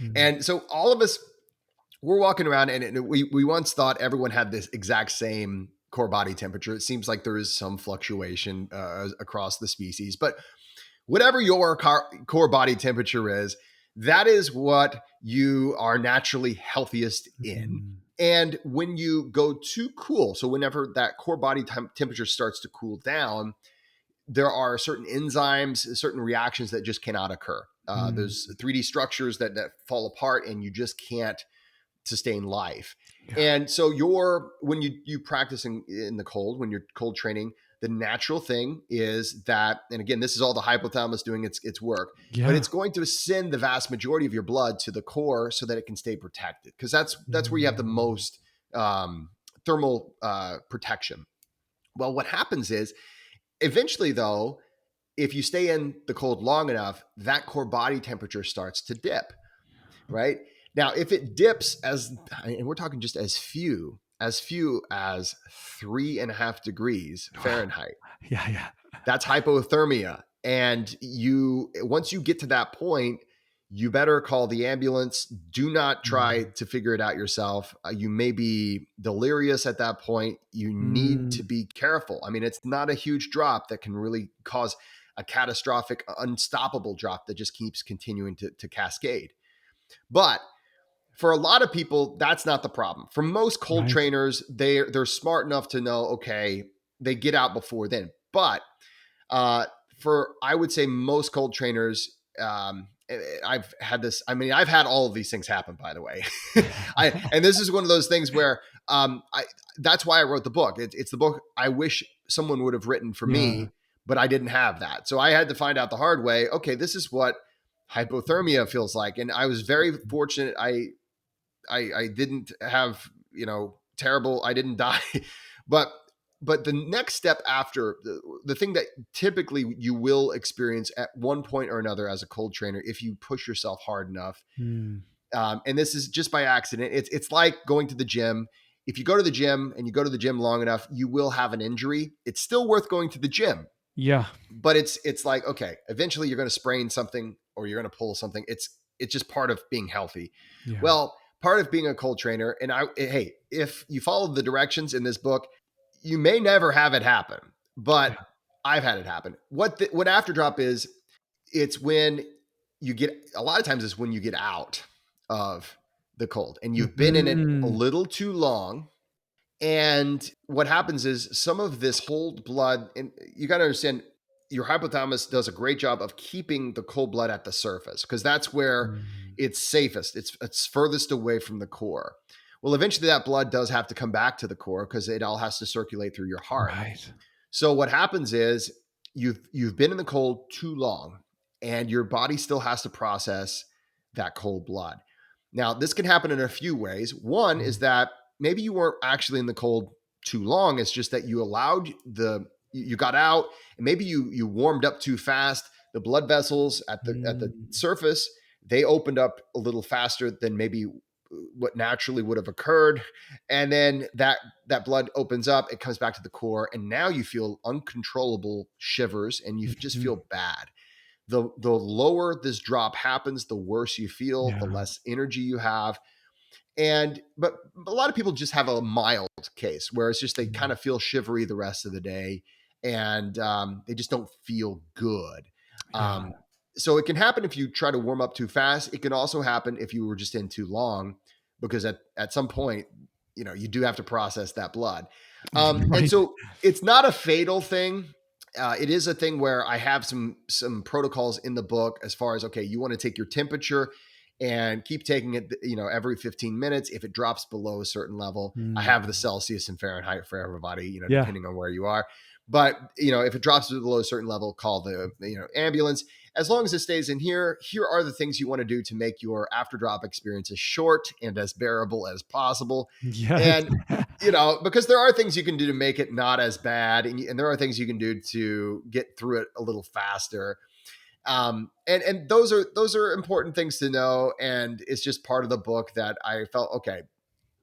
Mm, And so all of us, we're walking around, and we once thought everyone had this exact same core body temperature. It seems like there is some fluctuation across the species, but whatever your core body temperature is, that is what you are naturally healthiest in. mm, And when you go too cool, so whenever that core body temperature starts to cool down, there are certain enzymes, certain reactions that just cannot occur. mm. There's 3D structures that fall apart, and you just can't sustain life. Yeah. And so when you practice in the cold, when you're cold training, the natural thing is that, and again, this is all the hypothalamus doing its work, but Yeah. it's going to send the vast majority of your blood to the core so that it can stay protected, because that's where you have the Mm, most thermal protection. Well, what happens is, eventually, though, if you stay in the cold long enough, that core body temperature starts to dip, right? Now, if it dips and we're talking just as few as few as 3.5 degrees Wow. Fahrenheit. Yeah. That's hypothermia. And once you get to that point, you better call the ambulance. Do not try Mm. to figure it out yourself. You may be delirious at that point. You need to Mm. be careful. I mean, it's not a huge drop that can really cause a catastrophic, unstoppable drop that just keeps continuing to cascade. But for a lot of people, that's not the problem. For most cold Right. trainers, they're smart enough to know, okay, they get out before then. But uh, for I would say most cold trainers, I've had this. I mean, I've had all of these things happen. By the way, and this is one of those things where I that's why I wrote the book. It's the book I wish someone would have written for Yeah. me, but I didn't have that, so I had to find out the hard way. Okay, this is what hypothermia feels like, and I was very fortunate. I didn't have, terrible, I didn't die. but but the next step after the thing that typically you will experience at one point or another as a cold trainer, if you push yourself hard enough, Mm. and this is just by accident, it's like going to the gym. If you go to the gym and you go to the gym long enough, you will have an injury. It's still worth going to the gym, Yeah. but it's like, okay, eventually you're going to sprain something or you're going to pull something. It's just part of being healthy. Yeah. Well, part of being a cold trainer, and hey, if you follow the directions in this book, you may never have it happen, but Yeah. I've had it happen. What after drop is, it's when you get, a lot of times it's when you get out of the cold and you've been in it a Mhm. little too long. And what happens is some of this cold blood, and you got to understand, your hypothalamus does a great job of keeping the cold blood at the surface because that's where Mm. it's safest. It's furthest away from the core. Well, eventually that blood does have to come back to the core because it all has to circulate through your heart. Right. So what happens is you've been in the cold too long and your body still has to process that cold blood. Now, this can happen in a few ways. One is Mm. that maybe you weren't actually in the cold too long. It's just that you allowed you got out, and maybe you warmed up too fast. The blood vessels at the Mm. surface, they opened up a little faster than maybe what naturally would have occurred. And then that blood opens up, it comes back to the core, and now you feel uncontrollable shivers and you just Mhm. feel bad. The lower this drop happens, the worse you feel, the Yeah. less energy you have. But a lot of people just have a mild case where it's just they kind Mm. of feel shivery the rest of the day, and they just don't feel good. Yeah. Um, so it can happen if you try to warm up too fast. It can also happen if you were just in too long, because at some point, you do have to process that blood. And Right. so it's not a fatal thing. It is a thing where I have some protocols in the book as far as, okay, you want to take your temperature and keep taking it, every 15 minutes. If it drops below a certain level, I Mm. have the Celsius and Fahrenheit for everybody, Yeah. depending on where you are. But, if it drops below a certain level, call the, ambulance. As long as it stays in here are the things you want to do to make your after drop experience as short and as bearable as possible. Yes. And, because there are things you can do to make it not as bad. And there are things you can do to get through it a little faster. And those are important things to know. And it's just part of the book that I felt, okay,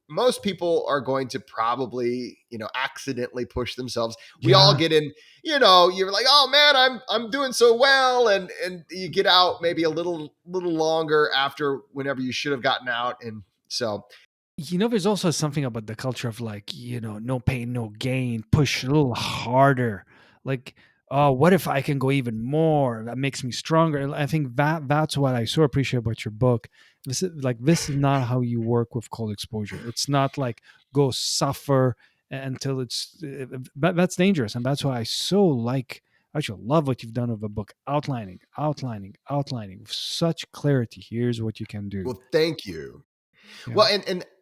most people are going to probably, accidentally push themselves. We all Yeah. get in, you're like, oh man, I'm doing so well. And you get out maybe a little longer after whenever you should have gotten out. And so, There's also something about the culture of like, no pain, no gain, push a little harder. Like, oh, what if I can go even more? That makes me stronger. And I think that's what I so appreciate about your book. This is not how you work with cold exposure. It's not like go suffer until that's dangerous. And that's why I actually love what you've done with a book, outlining with such clarity. Here's what you can do. well, thank you. Yeah. Well,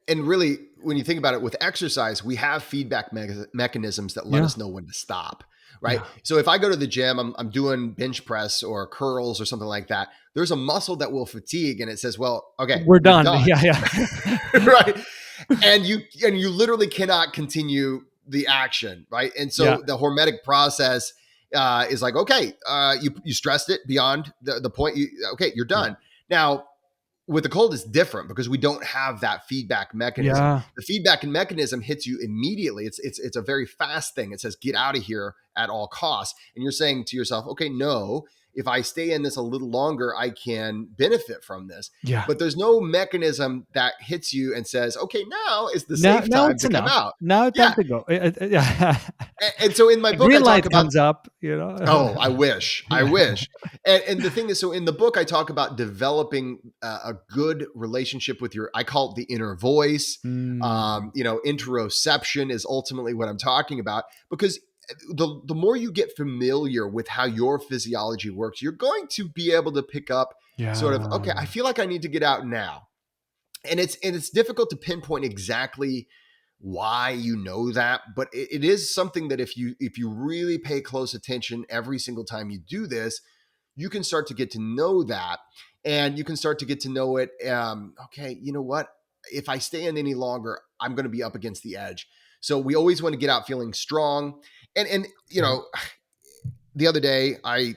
and really, when you think about it, with exercise, we have feedback mechanisms that let Yeah. us know when to stop, right? Yeah. So if I go to the gym, I'm doing bench press or curls or something like that. There's a muscle that will fatigue, and it says, "Well, okay, We're you're done. done," Yeah, yeah. right? And you literally cannot continue the action, right? And Yeah. so the hormetic process is like, okay, you stressed it beyond the point. Okay, you're Yeah. done now. with the cold, it's different because we don't have that feedback mechanism. Yeah. The feedback mechanism hits you immediately. It's a very fast thing. It says, get out of here at all costs. And you're saying to yourself, okay, no, if I stay in this a little longer, I can benefit from this. Yeah. But there's no mechanism that hits you and says, okay, now is the Now, safe now time it's to come enough. out. Now it's time Yeah. to go. Yeah. And so in my A book, I green talk light about, comes up, you know. oh, I wish. Yeah. And the thing is, so in the book, I talk about developing a good relationship with I call it the inner voice. Mm, Interoception is ultimately what I'm talking about, because the more you get familiar with how your physiology works, you're going to be able to pick up sort of, okay, I yeah. feel like I need to get out now. And it's difficult to pinpoint exactly why you know that, but it is something that if you really pay close attention every single time you do this, you can start to get to know that, and you can start to get to know it. Okay, you know what? If I stay in any longer, I'm going to be up against the edge. So we always want to get out feeling strong, and Yeah. the other day I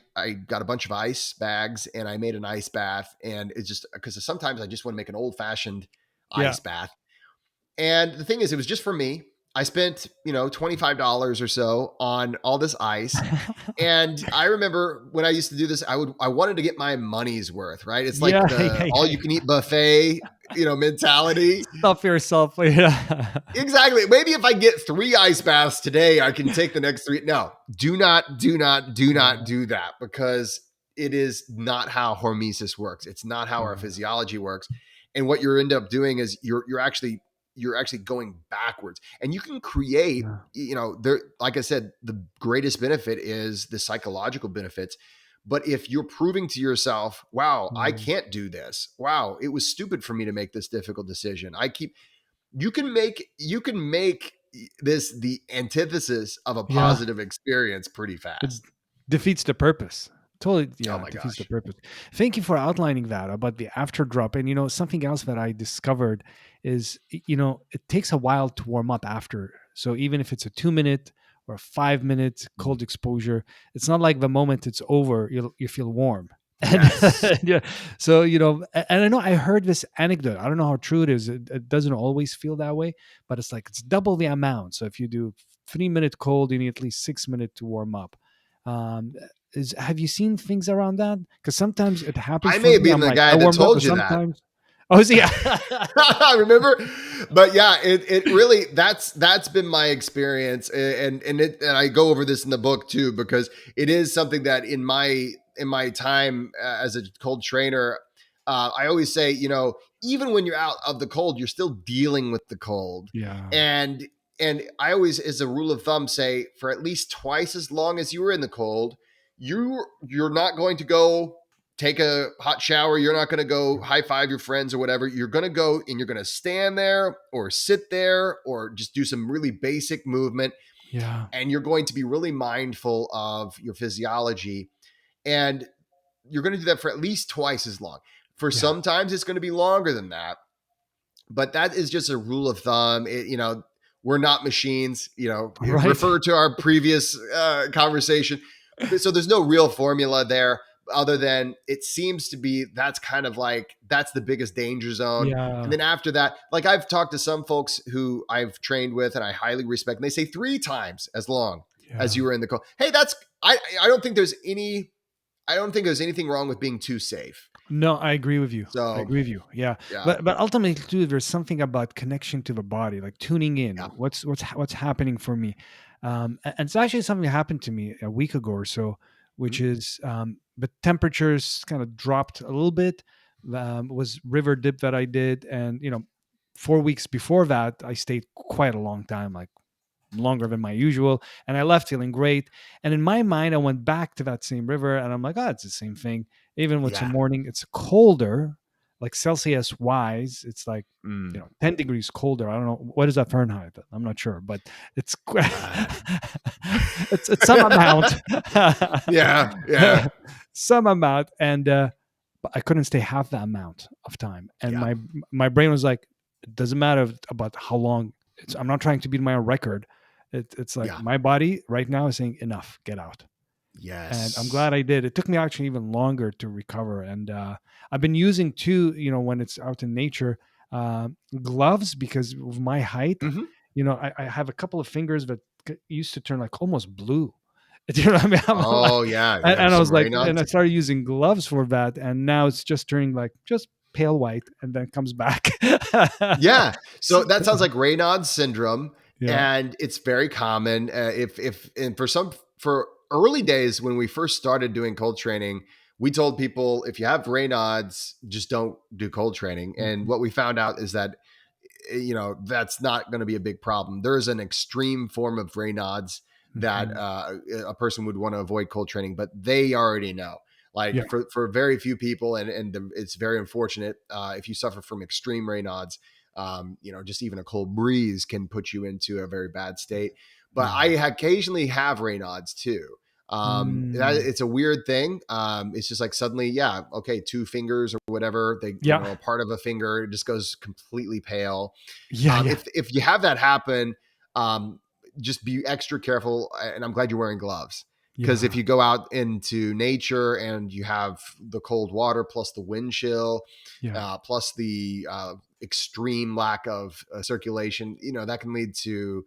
got a bunch of ice bags and I made an ice bath, and it's just because sometimes I just want to make an old fashioned Yeah. ice bath. And the thing is, it was just for me. I spent, $25 or so on all this ice. And I remember when I used to do this, I wanted to get my money's worth, right? It's like Yeah. the Yeah. all Yeah. you can eat buffet, mentality. Stuff yourself. Yeah. Exactly. Maybe if I get 3 ice baths today, I can take the next 3. No, do not, do not, do not Yeah. do that, because it is not how hormesis works. It's not how our Yeah. physiology works. And what you end up doing is you're actually going backwards. And you can create, Yeah. there, like I said, the greatest benefit is the psychological benefits. But if you're proving to yourself, wow, I Mm, can't do this. Wow, it was stupid for me to make this difficult decision. You can make this the antithesis of a yeah. positive experience pretty It fast. defeats the purpose. Totally, Oh yeah, my defeats the gosh. purpose. Thank you for outlining that about the after drop. And something else that I discovered is, it takes a while to warm up after. So even if it's a 2 minute or a 5 minute cold exposure, it's not like the moment it's over, you feel warm. And Yes. yeah, so and I know I heard this anecdote. I don't know how true it is. It doesn't always feel that way, but it's like it's double the amount. So if you do 3 minute cold, you need at least 6 minutes to warm up. Um, have you seen things around that? Because sometimes it happens I for may have me. been I'm the like, I guy that warmed up, but told you that. sometimes, oh, so yeah, I remember, but yeah, it really, that's been my experience, and I go over this in the book too, because it is something that in my time as a cold trainer, I always say, even when you're out of the cold, you're still dealing with the cold. yeah, And I always, as a rule of thumb, say for at least twice as long as you were in the cold, you're not going to go take a hot shower. You're not going to go high five your friends or whatever. You're going to go and you're going to stand there or sit there or just do some really basic movement. yeah, And you're going to be really mindful of your physiology. And you're going to do that for at least twice as long. For yeah, sometimes it's going to be longer than that, but that is just a rule of thumb. We're not machines, right, refer to our previous conversation. So there's no real formula there, other than it seems to be that's kind of like that's the biggest danger zone. And yeah, then after that, like I've talked to some folks who I've trained with and I highly respect, and they say 3 times as long as yeah. you were in the cold. Hey, I don't think there's anything wrong with being too safe. No, I agree with you. I So agree with you. Yeah, yeah, but ultimately, too, there's something about connection to the body, like tuning in. yeah. What's happening for me, and it's actually something that happened to me a week ago or so, which Mhm. is the temperatures kind of dropped a little bit. Was river dip that I did, and 4 weeks before that, I stayed quite a long time, like longer than my usual, and I left feeling great. And in my mind, I went back to that same river, and I'm like, oh, it's the same thing. Even with some Yeah. morning, it's colder, like Celsius wise, it's like Mm. 10 degrees colder. I don't know what is that Fahrenheit. I'm not sure, but it's Uh, it's some amount, yeah, yeah, some amount, and but I couldn't stay half that amount of time, and yeah, my brain was like, it doesn't matter about how long. I'm not trying to beat my own record. It's like yeah, my body right now is saying enough, get out. And I'm Yes. glad I did. It took me actually even longer to recover, and I've been using too. When it's out in nature, uh, gloves because of my height. Hmm. I have a couple of fingers that used to turn like almost blue. You know what I mean? I'm like, Oh yeah, you have and I some was like, and Raynaud's. I started using gloves for that, and now it's just turning like just pale white, and then comes back. Yeah. So So- that sounds like Raynaud's syndrome, yeah. and it's very common. If and for early days when we first started doing cold training, we told people if you have Raynaud's, just don't do cold training. And Mhm, what we found out is that that's not going to be a big problem. There is an extreme form of Raynaud's that mhm. a person would want to avoid cold training, but they already know. Yeah. Like for very few people, and it's very unfortunate if you suffer from extreme Raynaud's. Just even a cold breeze can put you into a very bad state. But I Yeah. occasionally have Raynaud's too. Mm. It's a weird thing. It's just like suddenly, yeah, okay, two fingers or whatever, Yeah. a part of a finger just goes completely pale. Yeah. Yeah. If you have that happen, um, just be extra careful. And I'm glad you're wearing gloves, because if Yeah. you go out into nature and you have the cold water plus the wind chill, Yeah. plus the extreme lack of circulation, that can lead to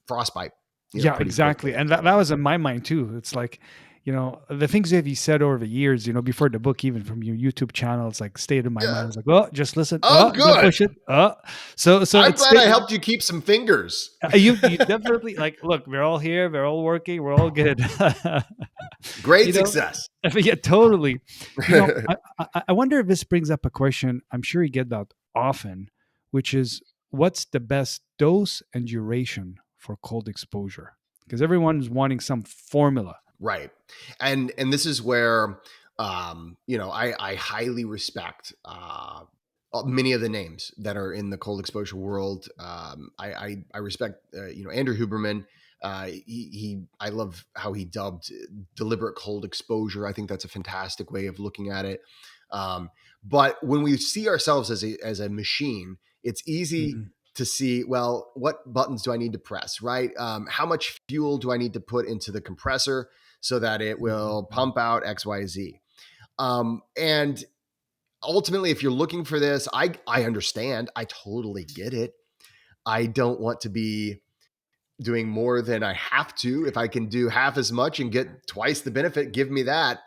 frostbite, Yeah, pretty exactly. quickly. And that was in my mind too. It's like, the things that you said over the years, before the book, even from your YouTube channel, it's like stayed in my mind. I Yeah. was like, oh, just listen. Oh, Oh, don't good. push it. Oh, so I'm it's glad I stayed. helped you keep some fingers. You definitely like, look, we're all here. We're all working. We're all good. you Great know, success. yeah, totally. I wonder if this brings up a question. I'm sure you get that often, which is what's the best dose and duration for cold exposure? Because everyone's wanting some formula. Right. And this is where I highly respect many of the names that are in the cold exposure world. I respect Andrew Huberman. I love how he dubbed deliberate cold exposure. I think that's a fantastic way of looking at it. But when we see ourselves as a machine, it's easy Mhm. to see, well, what buttons do I need to press, right? How much fuel do I need to put into the compressor so that it will Mhm. pump out XYZ? And ultimately, if you're looking for this, I understand. I totally get it. I don't want to be doing more than I have to. If I can do half as much and get twice the benefit, give me that.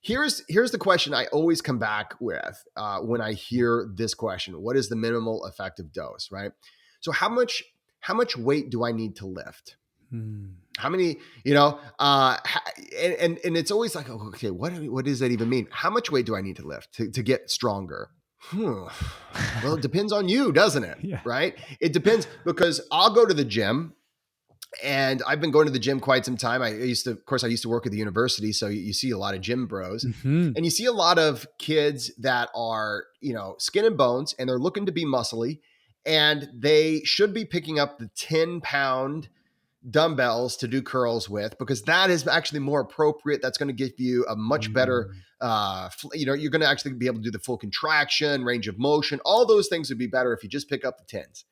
Here's the question I always come back with when I hear this question: what is the minimal effective dose? Right. So how much weight do I need to lift? Hmm. How many, and it's always like, oh, okay, what does that even mean? How much weight do I need to lift to get stronger? Well, it depends on you, doesn't it? Yeah. Right? It depends, because I'll go to the gym, and I've been going to the gym quite some time. Of course, I used to work at the university, so you see a lot of gym bros, Hmm. and you see a lot of kids that are, skin and bones, and they're looking to be muscly, and they should be picking up the 10-pound dumbbells to do curls with, because that is actually more appropriate. That's going to give you a much better, Mm. you're going to actually be able to do the full contraction, range of motion. All those things would be better if you just pick up the 10s.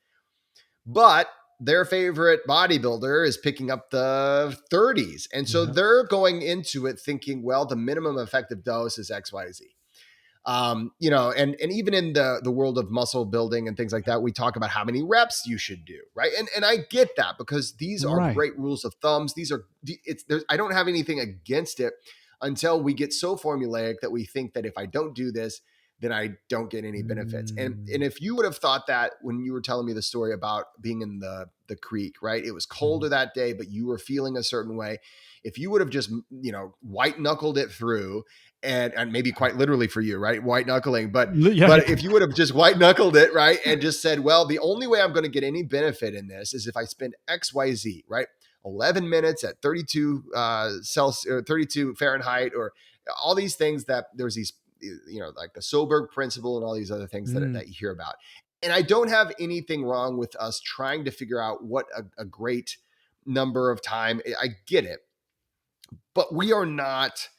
But their favorite bodybuilder is picking up the 30s. And so Yeah. they're going into it thinking, well, the minimum effective dose is XYZ. And even in the world of muscle building and things like that, we talk about how many reps you should do, right? And I get that, because these are Right. great rules of thumbs. I don't have anything against it until we get so formulaic that we think that if I don't do this, then I don't get any benefits. And Mm. if you would have thought that when you were telling me the story about being in the creek, right? It was colder Mhm. that day, but you were feeling a certain way. If you would have just, white knuckled it through, and maybe quite literally for you, right? White knuckling. But Yeah. but Yeah. if you would have just white knuckled it, right, and just said, well, the only way I'm going to get any benefit in this is if I spend XYZ, right? 11 minutes at 32 Celsius or 32 Fahrenheit, or all these things that there's these, like the Soberg principle and all these other things Mm. that you hear about. And I don't have anything wrong with us trying to figure out what a great number of time. I get it, but we are not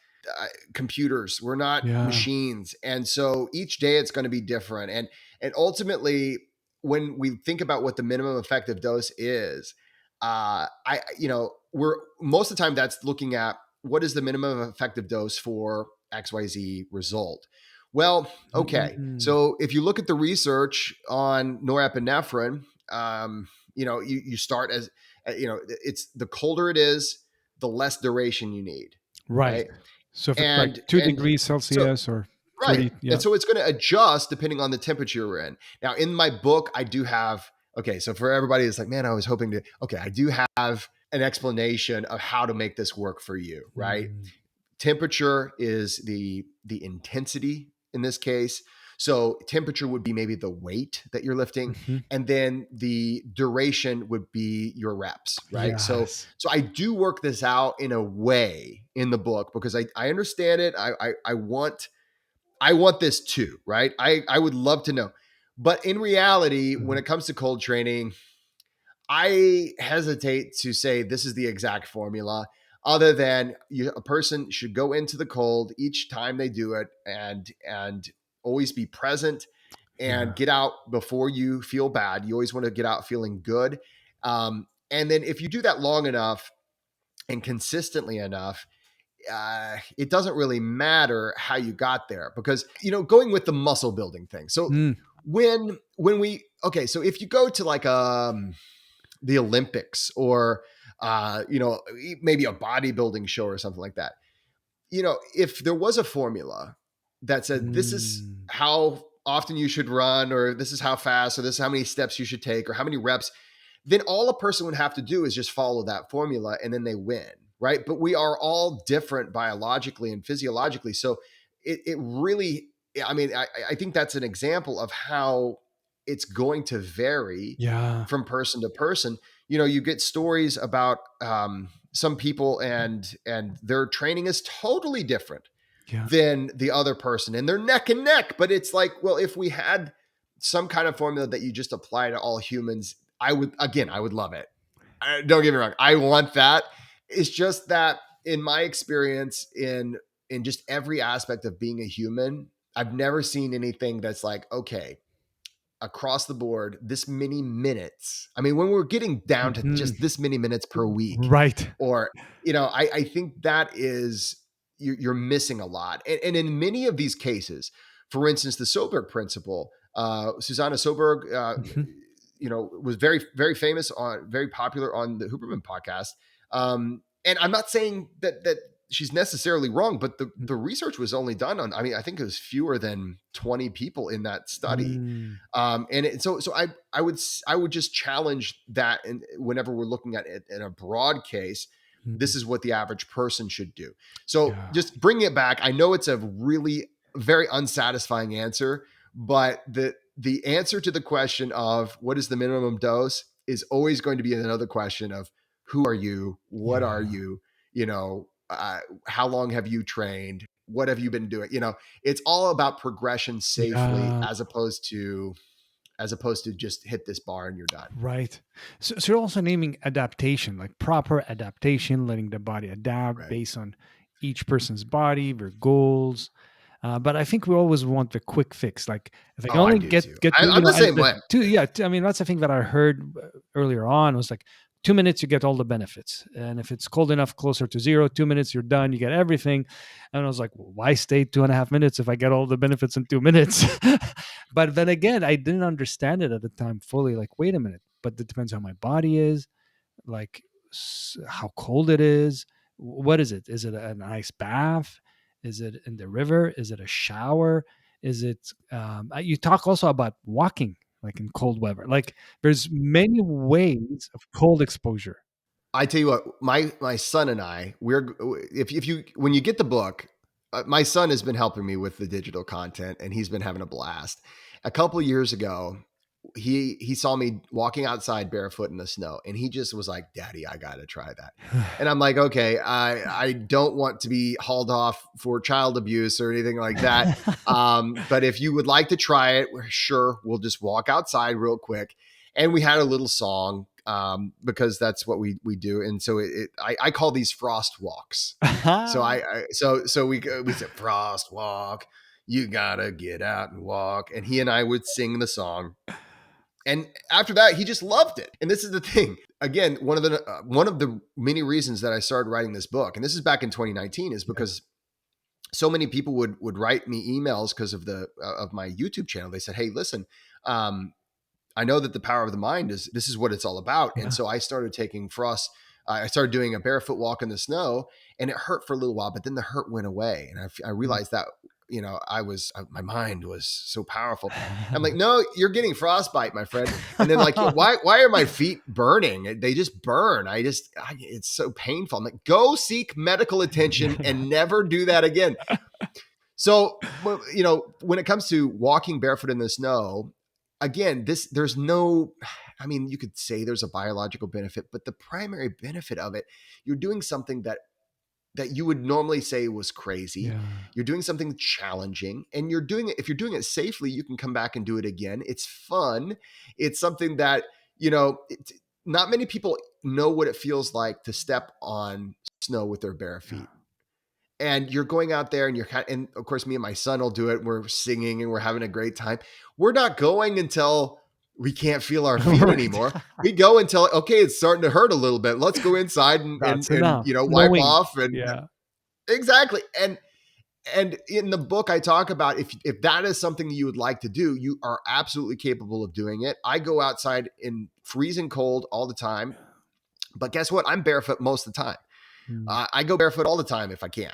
computers. We're not Yeah. machines. And so each day it's going to be different. And ultimately, when we think about what the minimum effective dose is, we're most of the time that's looking at what is the minimum effective dose for XYZ result? Well, okay. Mm. So if you look at the research on norepinephrine, you start as, it's the colder it is, the less duration you need, Right. right? So if it's like And 2 and degrees so Celsius or right. 30, And yeah. so it's going to adjust depending on the temperature we're in. Now, in my book, I do have, okay, so for everybody that's like, man, I was hoping to, okay, I do have an explanation of how to make this work for you, right? Mm. Temperature is the intensity in this case. So temperature would be maybe the weight that you're lifting, Mhm. and then the duration would be your reps, right? So Yes. so I do work this out in a way in the book because I understand it. I want this too, right? I would love to know. But in reality, when Mhm. it comes to cold training, I hesitate to say this is the exact formula, other than a person should go into the cold each time they do it, and always be present and Yeah. get out before you feel bad. You always want to get out feeling good. And then if you do that long enough and consistently enough, it doesn't really matter how you got there, because going with the muscle building thing. So Mm. when we okay, so if you go to like the Olympics, or maybe a bodybuilding show or something like that, if there was a formula that said this is Mm. how often you should run, or this is how fast, or this is how many steps you should take, or how many reps, then all a person would have to do is just follow that formula, and then they win, right? But we are all different biologically and physiologically. So it really, I mean, I think that's an example of how it's going to vary Yeah. from person to person. You get stories about some people, and their training is totally different Yeah. than the other person, and they're neck and neck. But it's like, well, if we had some kind of formula that you just apply to all humans, I would love it. Don't get me wrong, I want that. It's just that in my experience, in just every aspect of being a human, I've never seen anything that's like, okay, across the board, this many minutes. I mean, when we're getting down to Mhm. just this many minutes per week, Right. or I think that is, you're missing a lot. And in many of these cases, for instance, the Soberg principle, Susanna Soberg, Mhm. was very, very famous, very popular on the Huberman podcast. And I'm not saying that she's necessarily wrong, but the research was only done on, I mean, I think it was fewer than 20 people in that study. Mm. So I would just challenge that, and whenever we're looking at it in a broad case, this Mm. is what the average person should do. So Yeah. just bring it back. I know it's a really very unsatisfying answer, but the answer to the question of what is the minimum dose is always going to be another question of who are you, what are Yeah. you, how long have you trained, what have you been doing. It's all about progression safely, Yeah. as opposed to just hit this bar and you're done. Right. So you're also naming adaptation, like proper adaptation, letting the body adapt Right. based on each person's body, their goals. But I think we always want the quick fix. Like if I can Oh, I only do too. get to, I'm the same way. yeah. I mean, that's the thing that I heard earlier on was like 2 minutes, you get all the benefits. And if it's cold enough, closer to 0, 2 minutes, you're done, you get everything. And I was like, well, why stay 2.5 minutes if I get all the benefits in 2 minutes? But then again, I didn't understand it at the time fully. Like, wait a minute, but it depends how my body is, like how cold it is. What is it? Is it an ice bath? Is it in the river? Is it a shower? Is it? You talk also about walking, like in cold weather. Like there's many ways of cold exposure. I tell you what, my son and I, if you when you get the book, my son has been helping me with the digital content, and he's been having a blast. A couple years ago, he saw me walking outside barefoot in the snow, and he just was like, "Daddy, I got to try that." And I'm like, "Okay, I don't want to be hauled off for child abuse or anything like that. But if you would like to try it, sure, we'll just walk outside real quick." And we had a little song, because that's what we do. And so I call these frost walks. So we said, "Frost walk, you gotta get out and walk." And he and I would sing the song. And after that, he just loved it. And this is the thing. Again, one of the many reasons that I started writing this book, and this is back in 2019, is because so many people would write me emails because of my YouTube channel. They said, "Hey, listen, I know that the power of the mind this is what it's all about." Yeah. And so I started taking frost. I started doing a barefoot walk in the snow, and it hurt for a little while, but then the hurt went away, and I realized that my mind was so powerful. I'm like, no, you're getting frostbite, my friend. And then like, why are my feet burning? They just burn. It's so painful. I'm like, go seek medical attention and never do that again. So, when it comes to walking barefoot in the snow, again, you could say there's a biological benefit, but the primary benefit of it, you're doing something that you would normally say was crazy. Yeah. You're doing something challenging, and if you're doing it safely, you can come back and do it again. It's fun. It's something that, not many people know what it feels like to step on snow with their bare feet. And you're going out there and of course me and my son will do it. We're singing and we're having a great time. We're not going until we can't feel our feet anymore. We go until, okay, it's starting to hurt a little bit. Let's go inside and wipe off. And exactly. And in the book, I talk about if that is something you would like to do, you are absolutely capable of doing it. I go outside in freezing cold all the time, but guess what? I'm barefoot most of the time. I go barefoot all the time if I can.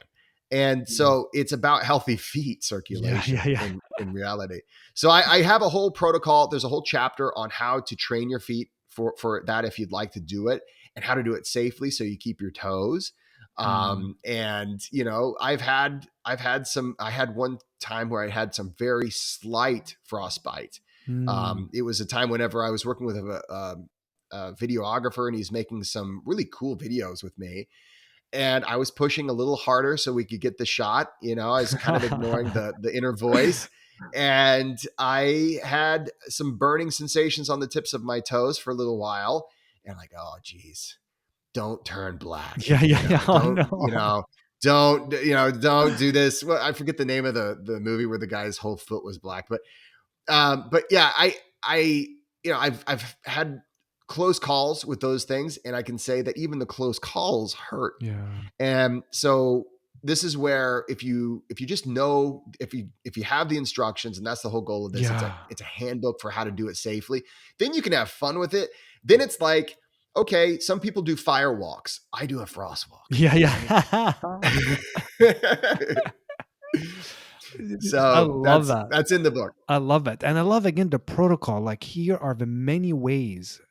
And so it's about healthy feet circulation in reality. So I have a whole protocol. There's a whole chapter on how to train your feet for that if you'd like to do it, and how to do it safely so you keep your toes. And I had one time where I had some very slight frostbite. It was a time whenever I was working with a videographer, and he's making some really cool videos with me. And I was pushing a little harder so we could get the shot. I was kind of ignoring the inner voice. And I had some burning sensations on the tips of my toes for a little while. And I'm like, oh, geez, don't turn black. Don't do this. Well, I forget the name of the movie where the guy's whole foot was black. But yeah, I've had close calls with those things, and I can say that even the close calls hurt. Yeah. And so this is where if you just know, if you have the instructions, and that's the whole goal of this, it's a handbook for how to do it safely, then you can have fun with it. Then it's like, okay, some people do fire walks. I do a frost walk. Yeah. So I love that. That's in the book. I love it. And I love, again, the protocol. Like, here are the many ways,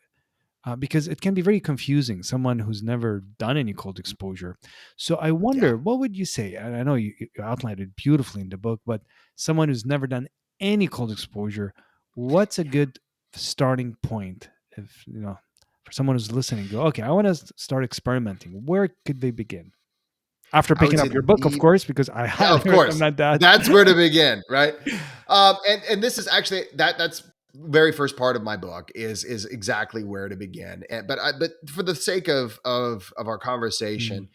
because it can be very confusing, someone who's never done any cold exposure. So I wonder, what would you say? And I know you outlined it beautifully in the book, but someone who's never done any cold exposure, what's a good starting point? If, for someone who's listening, go, okay, I want to start experimenting. Where could they begin? After picking up your book, of course, because I highly recommend that. That's where to begin, right? And this is actually that's very first part of my book is exactly where to begin. But for the sake of our conversation,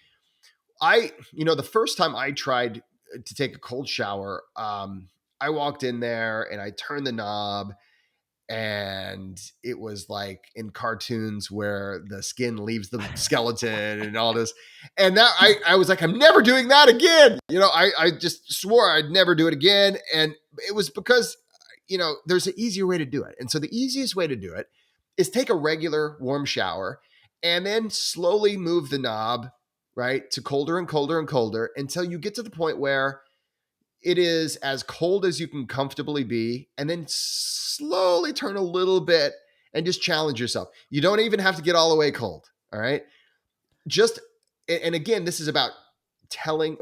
the first time I tried to take a cold shower, I walked in there and I turned the knob, and it was like in cartoons where the skin leaves the skeleton and all this. And that I was like, I'm never doing that again. I just swore I'd never do it again. And it was because, there's an easier way to do it. And so the easiest way to do it is take a regular warm shower and then slowly move the knob, right, to colder and colder and colder until you get to the point where it is as cold as you can comfortably be, and then slowly turn a little bit and just challenge yourself. You don't even have to get all the way cold. All right. And again, this is about showing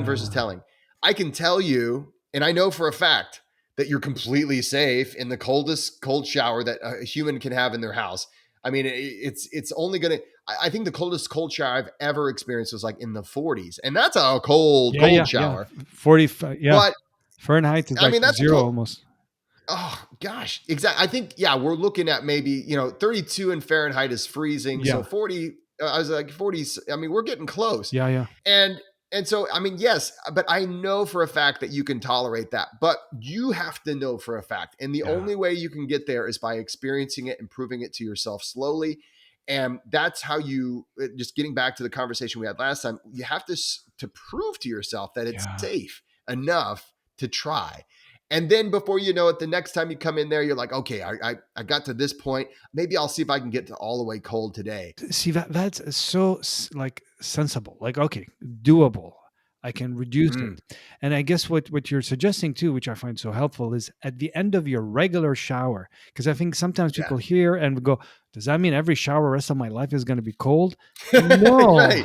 versus telling. I can tell you, and I know for a fact that you're completely safe in the coldest cold shower that a human can have in their house. I mean, it's only going to, I think the coldest cold shower I've ever experienced was like in the 40s. And that's a cold shower. 45. Yeah. But Fahrenheit is that's zero almost. Oh gosh. Exactly. I think, we're looking at maybe, 32 in Fahrenheit is freezing. Yeah. So 40, I was like 40. I mean, we're getting close. Yeah. Yeah. And And so, I mean, yes, but I know for a fact that you can tolerate that, but you have to know for a fact. And the Yeah. only way you can get there is by experiencing it and proving it to yourself slowly. And that's how you, just getting back to the conversation we had last time, you have to prove to yourself that it's Yeah. safe enough to try. And then before you know it, the next time you come in there, you're like, okay, I got to this point. Maybe I'll see if I can get to all the way cold today. See, that's so like sensible, like, okay, doable. I can reduce Mm, it. And I guess what you're suggesting too, which I find so helpful, is at the end of your regular shower, because I think sometimes yeah. people hear and go, does that mean every shower rest of my life is going to be cold? No. Right.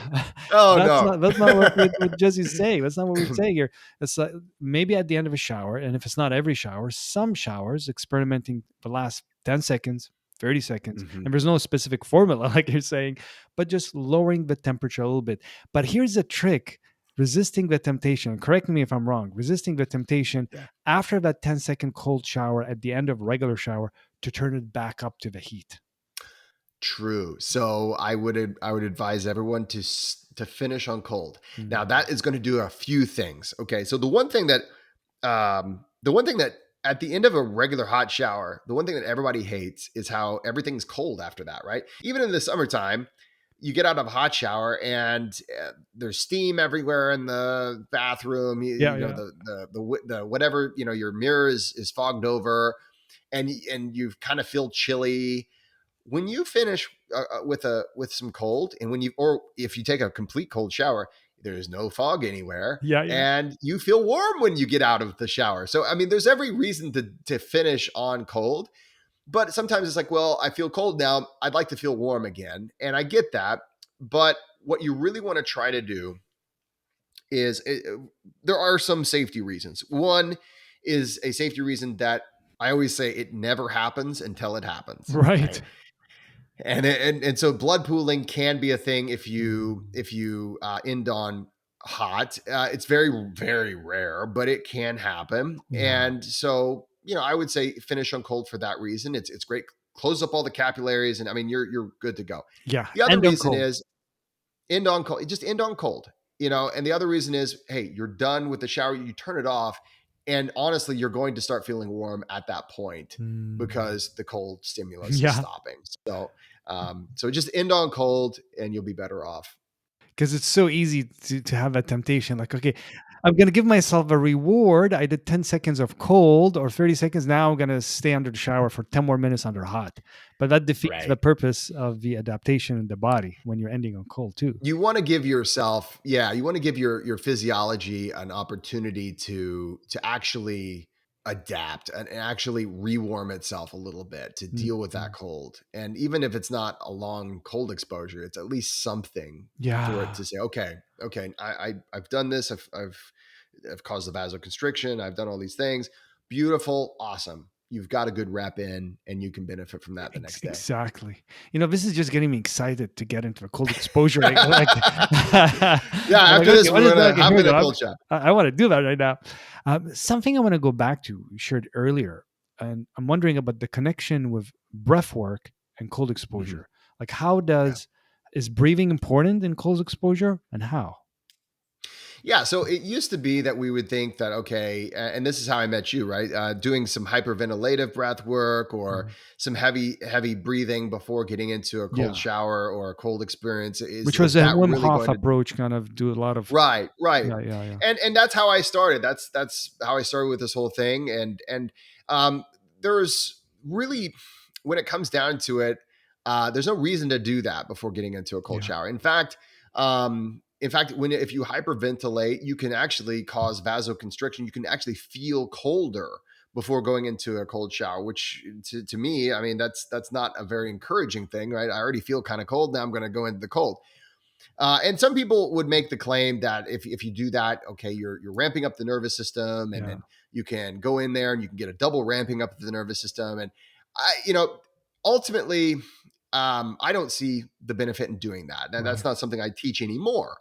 Oh, no. That's not what Jesse's saying. That's not what we're saying here. It's like maybe at the end of a shower, and if it's not every shower, some showers experimenting the last 10 seconds, 30 seconds, Mhm. and there's no specific formula like you're saying, but just lowering the temperature a little bit. But here's a trick: resisting the temptation. Correct me if I'm wrong. Resisting the temptation Yeah. after that 10-second cold shower at the end of regular shower to turn it back up to the heat. True. So I would advise everyone to finish on cold. Now Mm. that is going to do a few things. Okay. So the one thing that at the end of a regular hot shower, the one thing that everybody hates is how everything's cold after that, right? Even in the summertime, you get out of a hot shower and there's steam everywhere in the bathroom. You, Yeah, you know yeah. the whatever, your mirror is fogged over, and you kind of feel chilly when you finish with some cold, and or if you take a complete cold shower, there's no fog anywhere, Yeah, yeah. and you feel warm when you get out of the shower. So I mean, there's every reason to finish on cold, but sometimes it's like, well, I feel cold now, I'd like to feel warm again, and I get that. But what you really want to try to do is there are some safety reasons. One is a safety reason that I always say it never happens until it happens, Right. right? And so blood pooling can be a thing if you Mm. if you end on hot. It's very very rare, but it can happen. Yeah. And so I would say finish on cold for that reason. It's great. Close up all the capillaries, and I mean you're good to go. Yeah. The other End on reason cold. is end on cold. Just end on cold. And the other reason is, hey, you're done with the shower. You turn it off, and honestly, you're going to start feeling warm at that point Mm. because the cold stimulus is Yeah. stopping. So just end on cold, and you'll be better off. Because it's so easy to have that temptation. Like, okay, I'm going to give myself a reward. I did 10 seconds of cold or 30 seconds. Now I'm going to stay under the shower for 10 more minutes under hot. But that defeats the Right. purpose of the adaptation in the body when you're ending on cold, too. You want to give yourself, yeah, you want to give your physiology an opportunity to actually adapt and actually rewarm itself a little bit to deal with Mhm. that cold. And even if it's not a long cold exposure, it's at least something for it Yeah. to say, okay, I've done this. I've caused the vasoconstriction. I've done all these things. Beautiful, awesome. You've got a good rep in, and you can benefit from that the next day. Exactly. This is just getting me excited to get into a cold exposure. Like, Yeah, I'm like, after okay, this, what we're is that? gonna Okay, hop here we in a go. cold shot. I want to do that right now. Something I want to go back to, you shared earlier, and I'm wondering about the connection with breath work and cold Mhm. exposure. Like, how Yeah. is breathing important in cold exposure, and how? Yeah, so it used to be that we would think that, okay, and this is how I met you, right? Doing some hyperventilative breath work or Mhm. some heavy breathing before getting into a cold Yeah, shower or a cold experience which was is a that Wim really Hof going to approach, kind of do a lot of. right. Yeah, yeah, yeah, And that's how I started. That's how I started with this whole thing. And um, there's really, when it comes down to it, there's no reason to do that before getting into a cold yeah, shower. In fact, if you hyperventilate, you can actually cause vasoconstriction. You can actually feel colder before going into a cold shower, which to me, I mean, that's not a very encouraging thing, right? I already feel kind of cold. Now I'm going to go into the cold. And some people would make the claim that if you do that, okay, you're ramping up the nervous system, and yeah, then you can go in there and you can get a double ramping up of the nervous system. And ultimately, I don't see the benefit in doing that. That's right. not something I teach anymore.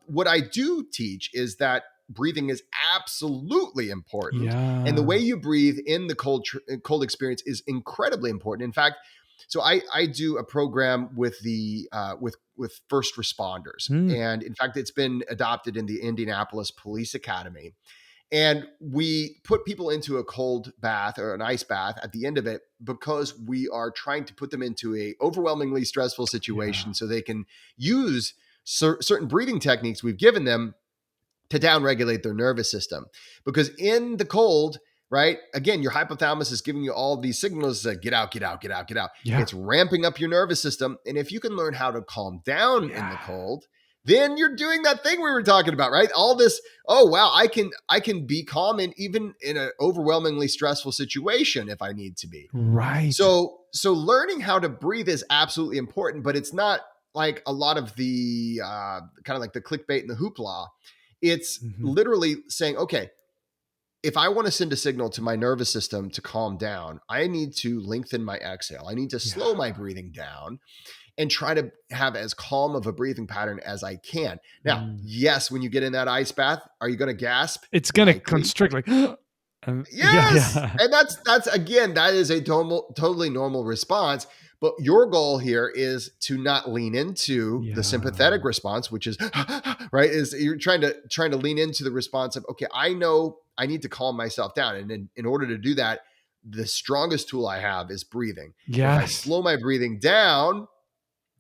What I do teach is that breathing is absolutely important, and the Yeah, way you breathe in the cold experience is incredibly important. In fact, So I do a program with the with first responders, Mm. and in fact, it's been adopted in the Indianapolis Police Academy. And we put people into a cold bath or an ice bath at the end of it because we are trying to put them into a overwhelmingly stressful Yeah. situation so they can use certain breathing techniques we've given them to downregulate their nervous system. Because in the cold, right, again, your hypothalamus is giving you all these signals that get out, get out, get out, get out. Yeah. It's ramping up your nervous system. And if you can learn how to calm down in the Yeah. cold, then you're doing that thing we were talking about, right? All this, oh wow, I can be calm in even in an overwhelmingly stressful situation if I need to be. Right. So learning how to breathe is absolutely important, but it's not like a lot of the kind of like the clickbait and the hoopla. It's Mhm. literally saying, okay, if I want to send a signal to my nervous system to calm down, I need to lengthen my exhale. I need to Yeah. slow my breathing down and try to have as calm of a breathing pattern as I can. Now, Mm. yes, when you get in that ice bath, are you going to gasp? It's gonna Likely. constrict like yeah, Yes. yeah. And that's again, that is a totally normal response. But your goal here is to not lean into the Yeah. sympathetic response, which is right. Is you're trying to lean into the response of, okay, I know I need to calm myself down. And in order to do that, the strongest tool I have is breathing. If I Yes. slow my breathing down,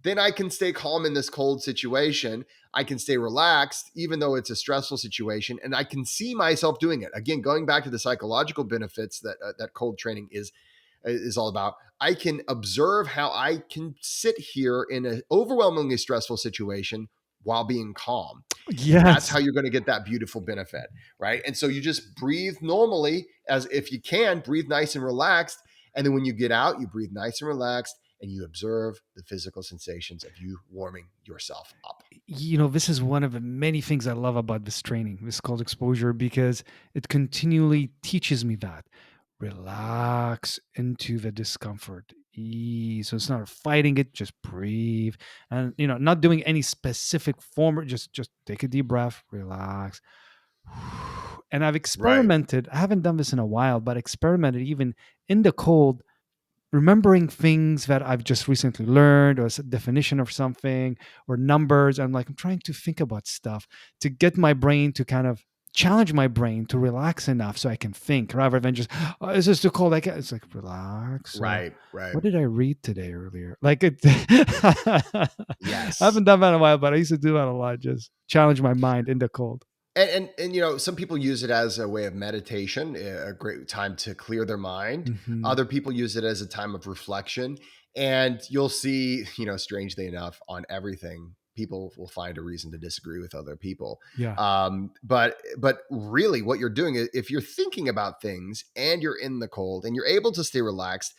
then I can stay calm in this cold situation. I can stay relaxed, even though it's a stressful situation, and I can see myself doing it. Again, going back to the psychological benefits that that cold training is all about. I can observe how I can sit here in an overwhelmingly stressful situation while being calm. That's how Yes. you're going to get that beautiful benefit, right? And so you just breathe normally, as if you can, breathe nice and relaxed. And then when you get out, you breathe nice and relaxed and you observe the physical sensations of you warming yourself up. This is one of the many things I love about this training, this cold exposure, because it continually teaches me that relax into the discomfort. So it's not fighting it, just breathe. And not doing any specific form, just take a deep breath, relax. And I've Right. experimented, I haven't done this in a while, but experimented even in the cold, remembering things that I've just recently learned, or a definition of something, or numbers. I'm trying to think about stuff to get my brain to kind of challenge my brain to relax enough so I can think rather than just, oh, is this too cold? It's like, relax. Or Right. Right. what did I read today earlier? Like I Yes. haven't done that in a while, but I used to do that a lot. Just challenge my mind in the cold. And some people use it as a way of meditation, a great time to clear their mind. Hmm. Other people use it as a time of reflection. And you'll see, strangely enough, on everything, people will find a reason to disagree with other people. Yeah. But really, what you're doing is, if you're thinking about things and you're in the cold and you're able to stay relaxed,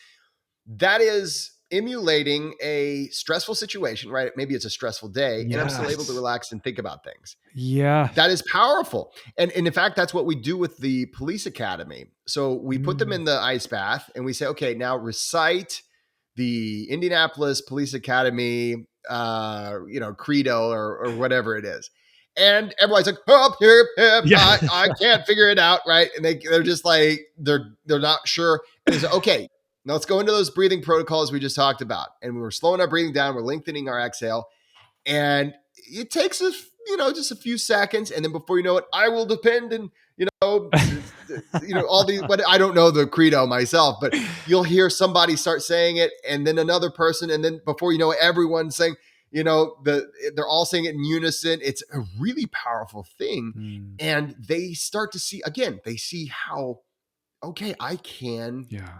that is emulating a stressful situation, right? Maybe it's a stressful day, and I'm still able to Yes. relax and think about things. Yeah. That is powerful. And in fact, that's what we do with the police academy. So we put them Mm. in the ice bath and we say, okay, now recite the Indianapolis Police Academy, credo or whatever it is. And everybody's like, oh, hip, hip, Yeah. I can't figure it out, right? And they're just like, they're not sure. And they say, okay, now let's go into those breathing protocols we just talked about. And we're slowing our breathing down, we're lengthening our exhale. And it takes us, just a few seconds, and then before you know it, I will depend, and all these. But I don't know the credo myself, but you'll hear somebody start saying it, and then another person, and then before you know it, everyone's saying, they're all saying it in unison. It's a really powerful thing, Mm. and they start to see again. They see how okay, Yeah.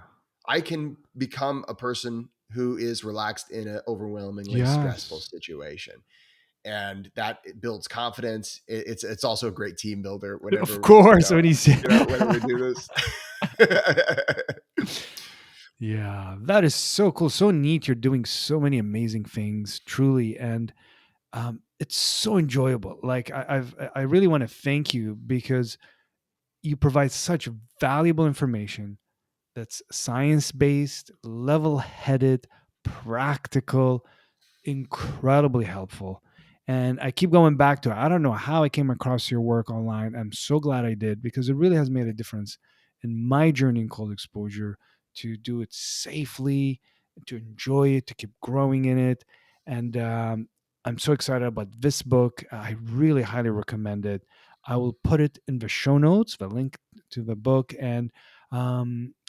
I can become a person who is relaxed in an overwhelmingly stressful Yes. situation, and that it builds confidence. It's also a great team builder Of whenever course, when he's whenever we do this. yeah, that is so cool, so neat. You're doing so many amazing things, truly, and it's so enjoyable. Like I really want to thank you because you provide such valuable information that's science based, level headed, practical, incredibly helpful. And I keep going back to it. I don't know how I came across your work online. I'm so glad I did because it really has made a difference in my journey in cold exposure to do it safely to enjoy it, to keep growing in it. And I'm so excited about this book. I really highly recommend it. I will put it in the show notes, the link to the book, and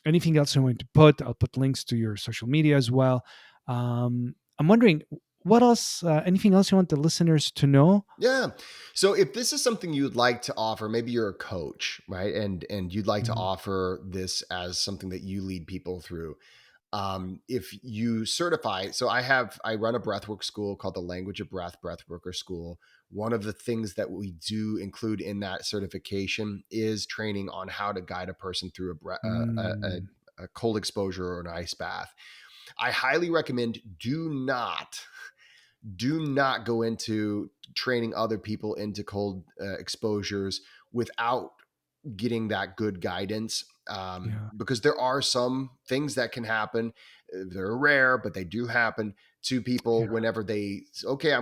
anything else I want to put. I'll put links to your social media as well. I'm wondering, what else? Anything else you want the listeners to know? Yeah. So if this is something you'd like to offer, maybe you're a coach, right? And you'd like to Mhm. offer this as something that you lead people through. If you certify, so I run a breathwork school called the Language of Breath Breathworker School. One of the things that we do include in that certification is training on how to guide a person through Mm, a cold exposure or an ice bath. I highly recommend do not go into training other people into cold exposures without getting that good guidance, yeah, because there are some things that can happen. They're rare, but they do happen to people yeah, whenever okay,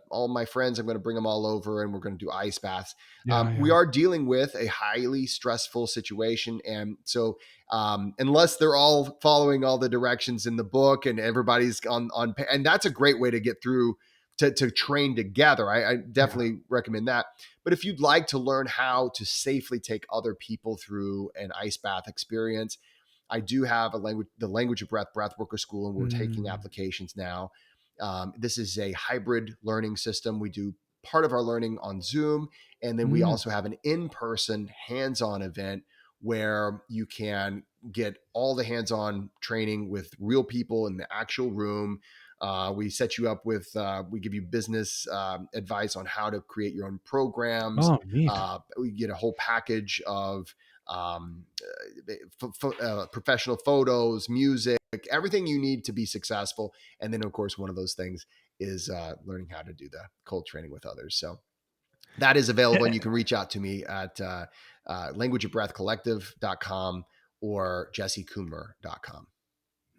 all my friends, I'm going to bring them all over and we're going to do ice baths. yeah, We yeah, are dealing with a highly stressful situation. And so, unless they're all following all the directions in the book and everybody's and that's a great way to get through to train together. I yeah. definitely recommend that. But if you'd like to learn how to safely take other people through an ice bath experience, I do have the Language of Breath Breathworker School, and we're taking Mm, applications now. This is a hybrid learning system. We do part of our learning on Zoom, and then we mm. also have an in-person hands-on event where you can get all the hands-on training with real people in the actual room. We set you up with, we give you business advice on how to create your own programs. Oh, neat. We get a whole package of professional photos, music, everything you need to be successful. And then, of course, one of those things is learning how to do the cold training with others. So that is available, and you can reach out to me at languageofbreathcollective.com or jessecoomer.com.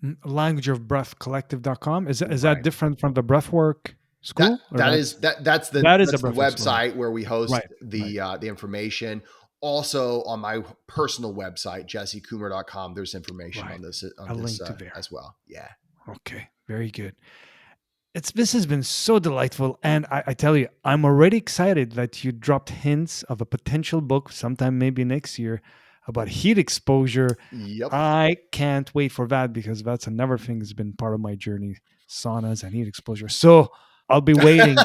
Languageofbreathcollective.com. Is that Right. different from the breathwork That school, or that is that's that's the that is a that's the breathwork school, right? website where we host Right, right. the information. Also on my personal website, jessecoomer.com, there's information Right. on A this link to there. as well. Yeah. Okay, very good. This has been so delightful, and I tell you, I'm already excited that you dropped hints of a potential book sometime maybe next year about heat exposure. Yep. I can't wait for that because that's another thing that's been part of my journey: saunas and heat exposure. So I'll be waiting.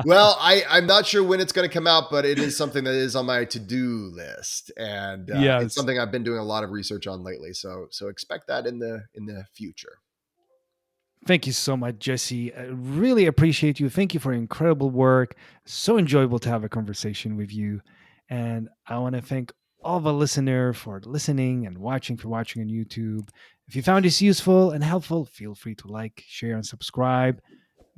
Well, I'm not sure when it's going to come out, but it is something that is on my to-do list, and it's Yes. something I've been doing a lot of research on lately. So expect that in the future. Thank you so much, Jesse. I really appreciate you. Thank you for your incredible work. So enjoyable to have a conversation with you. And I want to thank all the listener for listening and watching, for watching on YouTube. If you found this useful and helpful, feel free to like, share, and subscribe.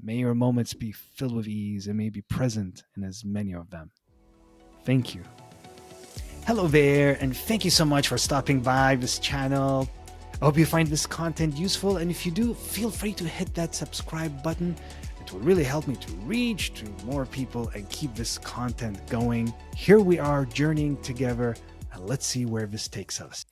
May your moments be filled with ease and may be present in as many of them. Thank you. Hello there, and thank you so much for stopping by this channel. I hope you find this content useful, and if you do, feel free to hit that subscribe button. It will really help me to reach to more people and keep this content going. Here we are journeying together, and let's see where this takes us.